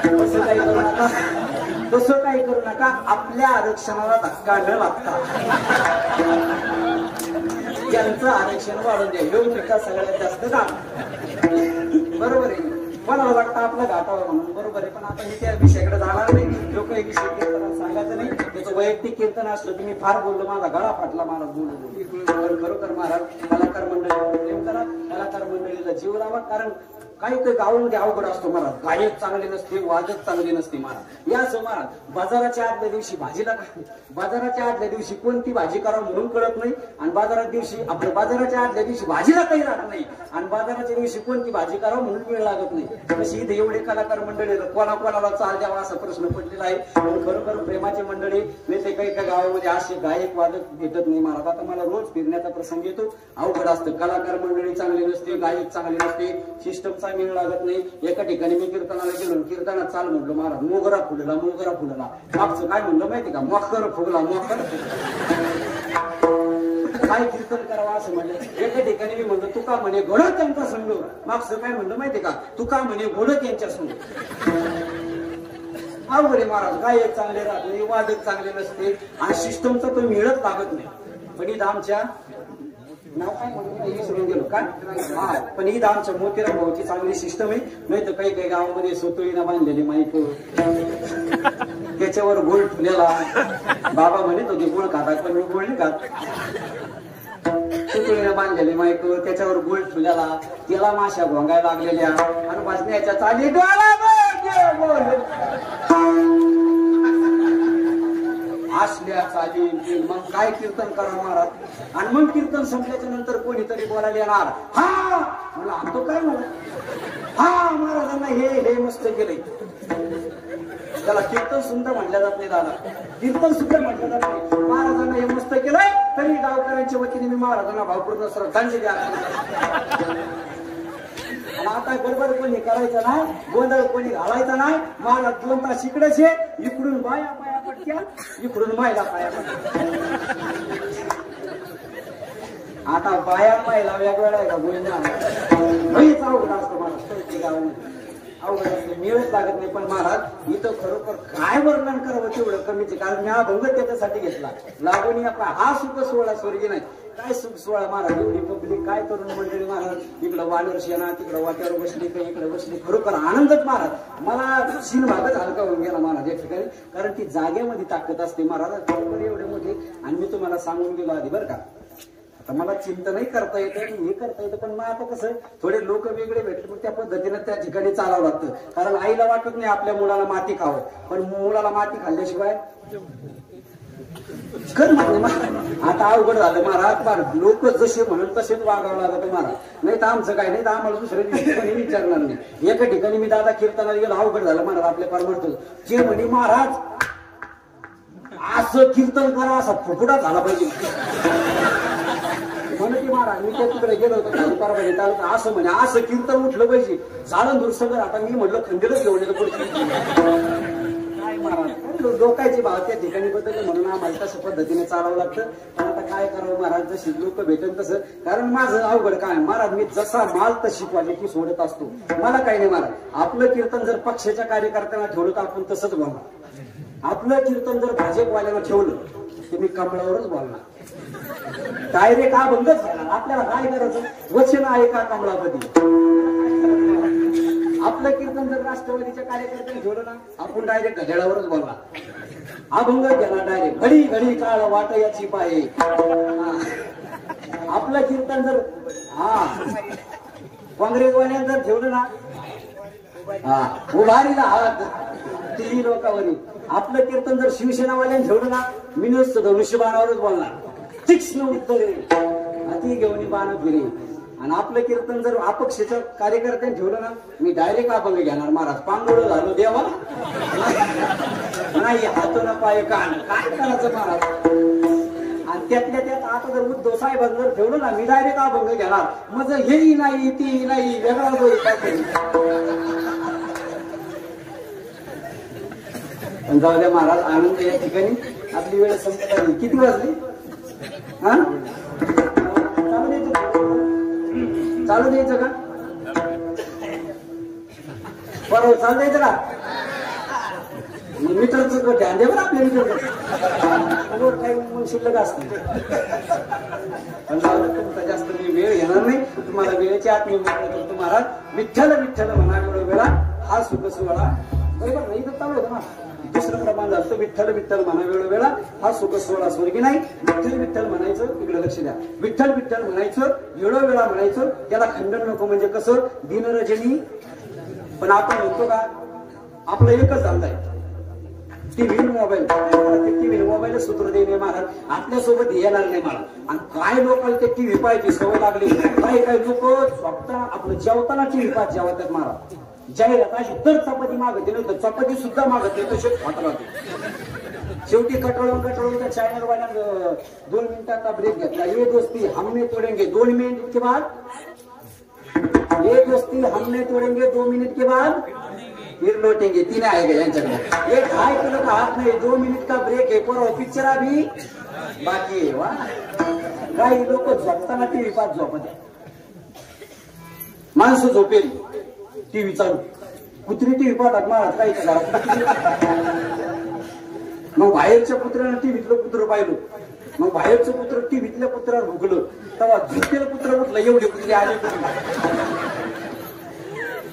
तसं काही करू नका. तसं काही करू नका. आपल्या आरक्षणाला धक्का न लागता त्यांचं आरक्षण वाढून द्या. योग्य सगळ्यात जास्त काम बरोबर आहे. मला वाटतं आपलं घाटावर म्हणून बरोबर आहे. पण आता मी त्या विषयाकडे जाणार नाही. लोक एक विषय कीर्तनाला सांगायचं नाही. त्याचं वैयक्तिक कीर्तन असलं तुम्ही फार बोललो माझा गळा फाटला महाराज बोलून. खरोखर महाराज कलाकार मंडळीवर प्रेम करा कलाकार मंडळीला जीव लावा. कारण काही काही गावामध्ये अवघड असतो महाराज. गायक चांगले नसते वादक चांगले नसते महाराज. याच महाराज बाजाराच्या आदल्या दिवशी भाजीला बाजाराच्या आदल्या दिवशी कोणती भाजी करावं म्हणून कळत नाही आणि बाजाराच्या आदल्या दिवशी भाजीला काही राहत नाही आणि बाजाराच्या दिवशी कोणती भाजी करावं म्हणून वेळ लागत नाही. तशी इथे एवढे कलाकार मंडळी कोणाला चाल द्यावा असा प्रश्न पडलेला आहे. पण खरोखर प्रेमाची मंडळी नाही ते काही गावामध्ये असे गायक वादक भेटत नाही महाराज. आता मला रोज फिरण्याचा प्रसंग येतो. अवघड असतं. कलाकार मंडळी चांगली नसते गायक चांगले नसते सिस्टमचा मेळ लागत नाही. एका ठिकाणी मी कीर्तनाला गेलो कीर्तनात चाल म्हणलो महाराज मोगरा फुलला मागचं काय म्हणलं माहिती का मोखर फुगला काय कीर्तन करावं असं म्हणलं. एका ठिकाणी मी म्हणलं तुका म्हणे घोडक यांचा संग मागचं काय म्हणलं माहिती का तुका म्हणे घोडक यांच्या संग. अवघड महाराज. गायक चांगले राहत नाही वादक चांगले नसते आणि सिस्टमचा तो मेळच लागत नाही. पण इथं आमच्या नाव काय म्हणून विसरून गेलो का हा. पण इथं आमच्या मोतीराम भाऊची चांगली सिस्टम आहे. नाही तर काही गावामध्ये सोतळीनं बांधलेली माईक त्याच्यावर गोळ ठेवलेला. बाबा म्हणत होते गोळ खातात पण मी गोळ नाही खात. सोतळीनं बांधलेली माईक त्याच्यावर गोळ ठेवलेला त्याला माश्या भोंगायला लागलेल्या आणि वाजण्याच्या चाली असल्या चाली. मग काय कीर्तन करा महाराज. आणि मग कीर्तन संपल्याच्या नंतर कोणीतरी बोलायला येणार हा मला तो काय म्हणा हा महाराजांना हे मस्त केलंय त्याला कीर्तन सुद्धा म्हटलं जात नाही दादा, कीर्तन सुद्धा म्हटलं जात नाही. महाराजांना हे मस्त केलंय तरी गावकऱ्यांच्या वतीने मी महाराजांना भावपूर्ण श्रद्धांजली अर्पण. आता गडबड कोणी करायचं नाही, गोंधळ कोणी घालायचा नाही. मला 2 तास इकडेच आहे, इकडून बाया पाया पटक्या, इकडून बायला पाया पटक्या. आता बाया पायला वेगवेगळा आहे का गोविंदा, लईच अवघड असतं मला गावामध्ये, अवघड असतं, मिळच लागत नाही. पण महाराज इथं खरोखर काय वर्णन करावं तेवढं कमीच, कारण मी हा भंग त्याच्यासाठी घेतला. लागून आपला हा सुख सोहळा स्वर्गी नाही. काय सुख सोहळा महाराज, एवढी पब्लिक, काय तरुण मंडळी महाराज, इकडं वानर शेना, तिकडं वाट्यावर बसली, काही इकडे बसली. खरोखर आनंदच महाराज, मला सीन भागच हलका होऊन गेला महाराज या ठिकाणी, कारण ती जागेमध्ये ताकद असते महाराज. खरोखर एवढे मोठे. आणि मी तुम्हाला सांगून गेलो आधी बरं का, आता मला चिंतनही करता येतं, हे करता येतं, पण मग आता कसं थोडे लोक वेगळे भेटले, पण त्या पद्धतीनं त्या ठिकाणी चालावं लागतं. कारण आईला वाटत नाही आपल्या मुलाला माती खावं, पण मुलाला माती खाल्ल्याशिवाय कर म्हणजे आता अवघड झालं महाराज. लोक जसे म्हणून तसेच वागावं लागतं महाराज, नाही तर आमचं काय नाही, तर आम्हाला दुसऱ्या दिवशी विचारणार नाही. एका ठिकाणी मी दादा कीर्तनाला गेलो, अवघड झालं महाराज आपल्या परमार्थ. जे म्हणे महाराज असं कीर्तन करा, असा फुफुडा झाला पाहिजे म्हणे की महाराज. मी त्या तिकडे गेलो होतो परभणी तालुका, असं म्हणे असं कीर्तन उठलं पाहिजे, झाडं दुरसगर. आता मी म्हटलं खंडीरच घेऊन येतो पुढे. काय महाराज लोकांची भाव त्या ठिकाणी बदलले, म्हणून आम्हाला तशा पद्धतीने चालावं लागतं. पण आता काय करावं महाराज, जशी लोक भेटेल तसं. कारण माझं अवघड काय महाराज, मी जसा माल तशी क्वालिटी सोडत असतो, मला काही नाही महाराज. आपलं कीर्तन जर पक्षाच्या कार्यकर्त्यांना ठेवलं तर आपण तसंच बोलणार. आपलं कीर्तन जर भाजपवाल्यांना ठेवलं तर मी कमळावरच बोलणार, डायरेक्ट हा बंदच झाला. आपल्याला काय करायचं, वचन आहे का कमळापती. आपलं कीर्तन जर राष्ट्रवादीच्या कार्यकर्त्यांनी ठेवलं ना, आपण डायरेक्ट घड्याळावरच बोलणार, अभंग गेला डायरेक्ट. घडी घडी काळ वाट याची पाये. आपलं कीर्तन जर काँग्रेसवाल्यांनी जर ठेवलं ना, उभारीला हात टीव्ही लोकांवरील. आपलं कीर्तन जर शिवसेनावाल्यांनी ठेवलं ना, मी नुसतं धनुष्यबाणावरच बोलणार, तीक्ष्ण उत्तरे अति घेऊन बाण फिरे. आणि आपलं कीर्तन जर अपक्षाच्या कार्यकर्त्यांनी ठेवलं ना, मी डायरेक्ट अभंग घेणार महाराज. पांगोळ झालो देवा नाही, हातून पाय कान, काय करायचं महाराज. आणि त्यातल्या त्यात आता जर उद्धव साहेबांना जर ठेवलं ना, मी डायरेक्ट अभंग घेणार. मग हेही नाही ती नाही, वेगळा पण जाऊ द्या महाराज, आनंद या ठिकाणी. आपली वेळ संपत आली. किती वाजली? हा चालू द्यायचं का बरोबर, चालू द्यायचं का? मीटरचं ध्यान द्या बरं आपल्या मीटर काही शिल्लक असते. तुमचा जास्त मी वेळ घेणार नाही, तुम्हाला वेळेची आत मी करतो महाराज. विठ्ठल विठ्ठल म्हणा वेळ वेळा हा सुख सोहळा, बरोबर नाही तर चालू होतं ना. दुसरं प्रमाण झालं, विठ्ठल विठ्ठल म्हणा वेळ वेळा हा सुख सोहळा स्वर्गी नाही. विठ्ठल विठ्ठल म्हणायचं, इकडे लक्ष द्या. विठ्ठल विठ्ठल म्हणायचं, वेळोवेळा म्हणायचं, त्याला खंडन नको. म्हणजे कसं दिनरजनी. पण आपण म्हणतो का, आपलं एकच चालतंय टीव्ही मोबाईल. टीव्ही मोबाईल सूत्र देणे महाराज आपल्यासोबत येणार नाही मला. आणि काय लोकांना ते टीव्ही पाहायची सवय लागली. काही काही लोक स्वतः आपलं जेवताना टीव्ही पाहत जेवतात महाराज. जाहिरात अशी तर चपाती मागते नव्हतं, चपाती सुद्धा मागत नाही, तसेच खात राहते. शेवटी कटळून त्या चॅनल वाल्यानं 2 मिनिटाचा ब्रेक घेतला. ये दोस्ती हमने तोडेंगे 2 मिनट के बाद, ये दोस्ती हमने तोडेंगे 2 मिनट के बाद फिर लौटेंगे. 3 आहे का यांच्याकडे? एक 2.5 किलो का हात नाही, 2 मिनिट का ब्रेक आहे. पर पिक्चर अभी बाकी आहे. वा, काही लोक झोपताना टीव्ही पाहत झोपत. माणसं झोपेल टीव्ही चालू, कुत्री टीव्ही पाहतात महाराज. काही मग बाहेरच्या कुत्र्यानं टीव्हीतलं कुत्र पाहिलं, मग बाहेरचं कुत्र टीव्हीतल्या कुत्र्यावर भुकलं, तेव्हा झुकलेलं कुत्र उठलं. एवढे कुत्रे आले.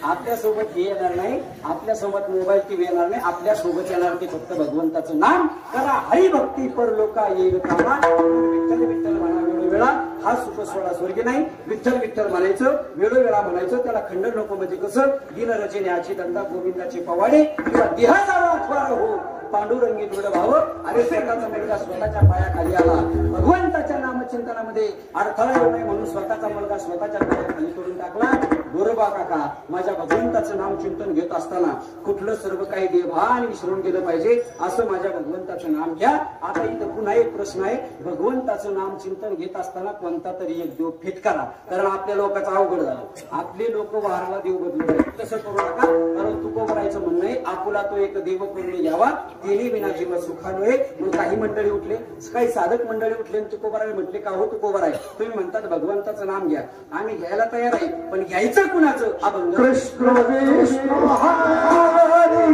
आपल्यासोबत येणार नाही, आपल्यासोबत मोबाईल टीव्ही येणार नाही. आपल्यासोबत येणार ते फक्त भगवंताचं नाम करा. हरिभक्ती पर लोका येईल कामा. विठ्ठल विठ्ठल म्हणा वेळोवेळा हा सुख सोहळा स्वर्गी नाही. विठ्ठल विठ्ठल म्हणायचं, वेळोवेळा म्हणायचं. त्याला खंडन नको म्हणजे कसं, दिन रचनेची दंता गोविंदाची पवाडे किंवा देहाचा आठवार हो पांडुरंगी दृढ भाव. अरे स्वतःचा मुलगा स्वतःच्या पायाखाली आला. भगवंताच्या नामचिंतनामध्ये अडथळा येऊ नये म्हणून स्वतःचा मुलगा स्वतःच्या पायाखाली करून टाकला. गोरोबा काका, माझ्या भगवंताचं नामचिंतन घेत असताना कुठलं सर्व काही देवभान विसरून गेलं पाहिजे, असं माझ्या भगवंताचं नाम घ्या. आता इथं पुन्हा एक प्रश्न आहे, भगवंताचं नामचिंतन घेत असताना कोणता तरी एक देव फिट करा. कारण आपल्या लोकांचं अवघड झालं. आपले लोक वारला देव बदलू तसं करू नका. कारण तुकोबरायचं म्हणणं आहे, आपुला तो एक देव करून घ्यावा तेने विना जीव सुखानोय. मग काही मंडळी उठले, काही साधक मंडळी उठले तुकोबराय म्हटले, का हो तुकोबराय तुम्ही म्हणतात भगवंताचं नाम घ्या, आम्ही घ्यायला तयार आहे, पण घ्यायचं कुणाचं? अभंग. कृष्ण विष्णु हरी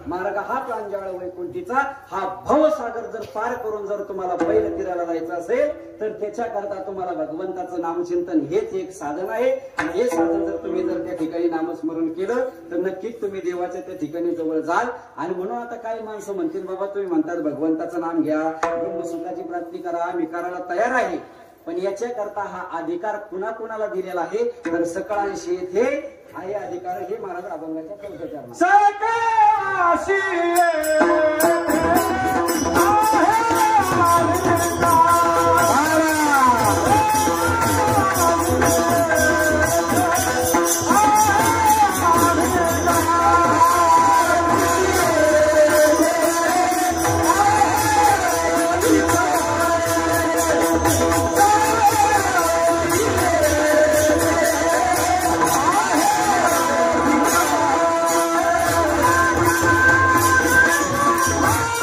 मार्ग हा प्रांजळ वैकुंठीचा. हा भवसागर जर पार करून जर तुम्हाला बैल तीराला जायचं असेल तर त्याच्याकरता तुम्हाला भगवंताचं नामचिंतन हेच एक साधन आहे. आणि हे साधन जर तुम्ही जर त्या ठिकाणी नामस्मरण केलं तर नक्कीच तुम्ही देवाच्या त्या ठिकाणी जवळ जाल. आणि म्हणून आता काही माणसं म्हणतील, बाबा तुम्ही म्हणतात भगवंताचं नाम घ्या, ब्रह्मसुखाची प्राप्ती करा, मी करायला तयार आहे, पण याच्याकरता हा अधिकार कुणाकुणाला दिलेला आहे तर सकळ आणि शेत हे आहे अधिकार. हे महाराज अभंगाच्या चौथ्या Ah!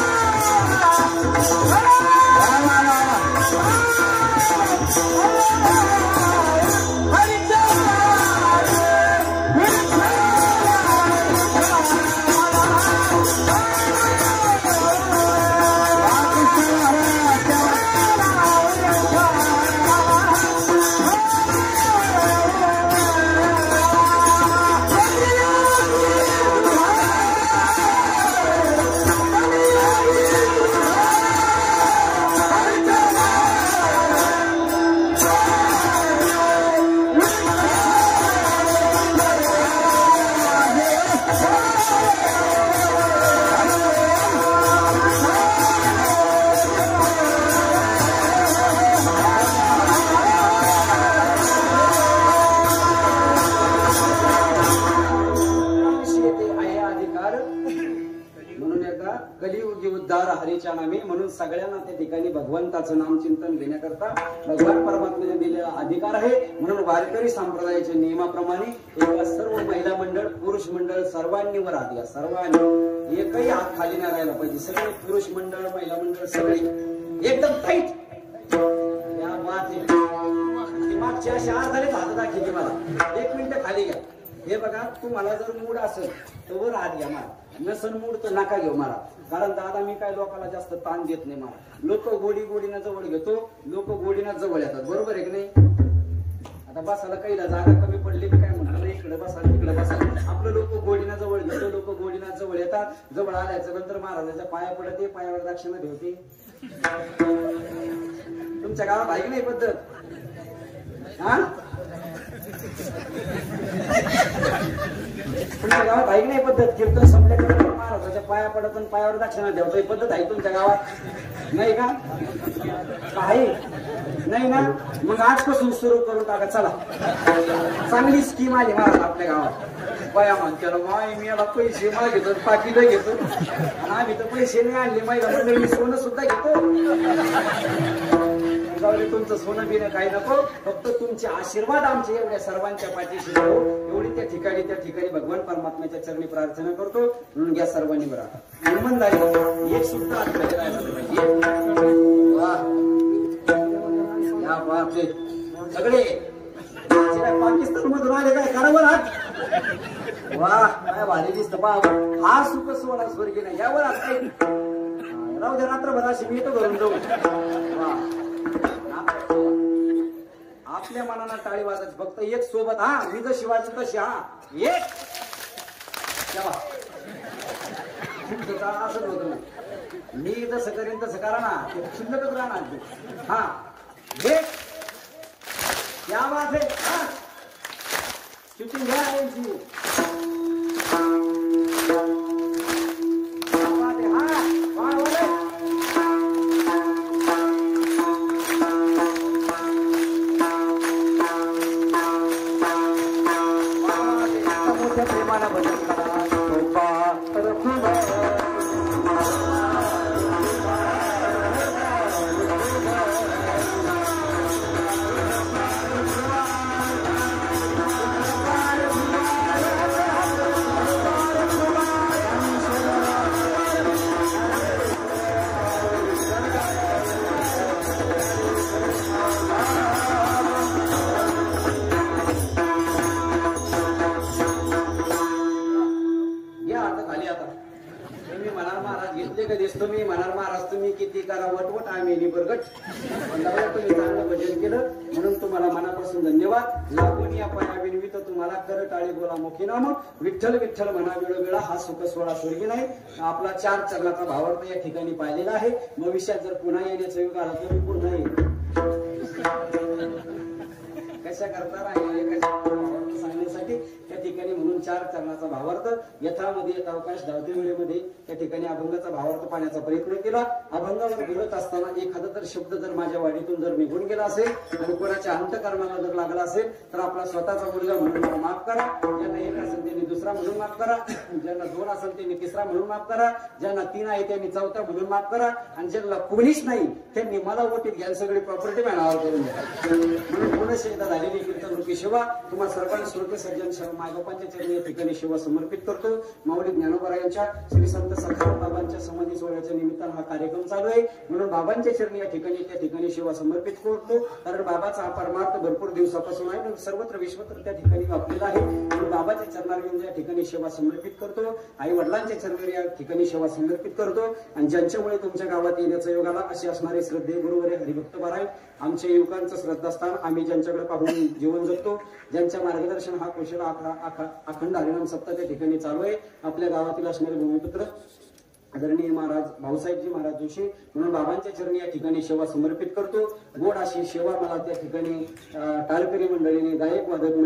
कलियुगी उद्धार हरीच्या नामे, म्हणून सगळ्यांना त्या ठिकाणी भगवंताचं नामचिंतन घेण्याकरता भगवान परमात्म्याने दिलेला अधिकार आहे. म्हणून वारकरी संप्रदायाच्या नियमाप्रमाणे एका सर्व महिला मंडळ पुरुष मंडळ सर्वांनी वर हात घ्या. सर्वांनी एकही हात खाली नाही राहायला पाहिजे. सगळे पुरुष मंडळ महिला मंडळ सगळे एकदम टाईट. या बात आहे. मागच्या अशा झाले हात दाखवली मला. 1 मिनिट खाली घ्या. हे बघा, तुम्हाला जर मूड असेल तर वर हात घ्या मला, नसन मूड तर नका घेऊ मला. कारण दादा मी काय लोकांना जास्त ताण देत नाही मला. लोक गोडीनं जवळ घेतो, लोक गोडीनं जवळ येतात. बरोबर आहे की नाही? आता बसायला काही जागा कमी पडली की काय म्हणतो, इकडे बसा तिकडे बसा. आपलं लोक गोडीनं जवळ घेतो, लोक गोडीनं जवळ येतात. जवळ आल्याच्या नंतर महाराजाच्या पाया पडते, पायावर दक्षिणा ठेवते. तुमच्या गावात आहे की नाही पद्धत? हा, तुमच्या गावात आहे की नाही पद्धत? कीर्तन संपल्याकडे महाराजाच्या पाया पडत आणि पायावर दक्षिणा ठेवतो. ही पद्धत आहे तुमच्या गावात नाही का? काही नाही ना? मग आजपासून सुरू करून टाका. चला, चांगली स्कीम आली महाराज आपल्या गावात. बाया म्हणत्याला माय मी याला पैसे मागितो, पाकिटं घेतो, आणि आम्ही तर पैसे नाही आणले. महिला म्हणजे मी सोनं सुद्धा घेतो. तुमचं सोनं बिनं काही नको, फक्त तुमचे आशीर्वाद आमचे एवढ्या सर्वांच्या पाठीशी राहो एवढी त्या ठिकाणी भगवान परमात्म्याच्या चरणी प्रार्थना करतो. म्हणून घ्या सर्वांनी बरा इमानदारी. एक सुद्धा आतमध्ये राहिला पाहिजे. सगळे पाकिस्तान मधून आले काय करा बरं हात. वा, काय भारी दिसत पा. हा सुख सोहळा स्वर्गी नाही. यावर आज काही राहू द्या. रात्रभर अशी मी तो घरून जाऊ. आपल्या मनाला टाळी वाजायची फक्त एक सोबत. हा, मी जशी वाजत तशी. हा, एक असं होत नाही. मी जसं करेन तसं करा ना, शिल्लकच राहणार. हा, एक क्या बात आहे. हा, शूटिंग घ्या यांची. तुम्ही म्हणाल महाराज तुम्ही किती करा वटवट आम्ही बरगट. तुम्ही चांगलं भजन केलं म्हणून तुम्हाला मनापासून धन्यवाद. लागून या पाया विनवित तुम्हाला कर टाळी बोला मुखी नाम. विठ्ठल विठ्ठल म्हणा वेळोवेळा हा सुख सोहळा स्वर्गी नाही. आपला 4 चरणाचा भावार्थ या ठिकाणी पाहिलेला आहे. भविष्यात जर पुन्हा येण्याचा योग आला तर मी पुन्हा येईल. कशा करता राहिले सांगण्यासाठी त्या ठिकाणी. म्हणून 4 चरणाचा भावार्थ यथामध्ये अवकाश धावते वेळेमध्ये त्या ठिकाणी अभंगाचा भावार्थ पाहण्याचा प्रयत्न केला. अभंगावर बोलत असताना एखादा जर शब्द जर माझ्या वाडीतून जर निघून गेला असेल आणि कोणाच्या अंतकर्माला जर लागला असेल तर आपला स्वतःचा मुलगा म्हणून मला माफ करा. ज्यांना 1 असेल त्यांनी 2रा म्हणून माफ करा. ज्यांना 2 असेल त्यांनी 3रा म्हणून माफ करा. ज्यांना 3 आहे त्यांनी 4था म्हणून माफ करा. आणि ज्यांना कोणीच नाही त्यांनी मला ओटीत घ्यायला सगळी प्रॉपर्टी मॅनावर करून द्या. म्हणून पुन्हा एकदा झालेली कीर्तन रूपी सेवा तुम्हा सर्वांनी श्रोते सज्जन मायबापांच्या चरणी या ठिकाणी सेवा समर्पित करतो. माऊली ज्ञानोबा यांच्या श्री संत सखाराम बाबांच्या समाधी सोहळ्याच्या निमित्तानं हा कार्यक्रम चालू आहे. म्हणून बाबांच्या चरणी या ठिकाणी सेवा समर्पित करतो. कारण बाबाचा हा परमार्थ भरपूर दिवसापासून आहे. सर्वत्र विश्वत्र त्या ठिकाणी वापलेला आहे. म्हणून बाबाच्या चरणारविंद या ठिकाणी सेवा समर्पित करतो. आई वडिलांच्या चरणी या ठिकाणी सेवा समर्पित करतो. आणि ज्यांच्यामुळे तुमच्या गावात येण्याचा योग आला असे असणारे श्रद्धेय गुरुवरे हरिभक्त बाराय आमच्या युवकांचं श्रद्धास्थान. आम्ही ज्यांच्याकडे पाहून जीवन जगतो, ज्यांच्या मार्गदर्शन हा कुशल अखंड हरिनाम सप्ताह त्या ठिकाणी चालू आहे. आपल्या गावातील असणारे भूमिपुत्र आदरणीय महाराज भाऊसाहेबजी महाराज जोशी म्हणून बाबांच्या चरणी या ठिकाणी सेवा समर्पित करतो. गोड अशी सेवा मला त्या ठिकाणी टाळकरी मंडळीने गायक वादक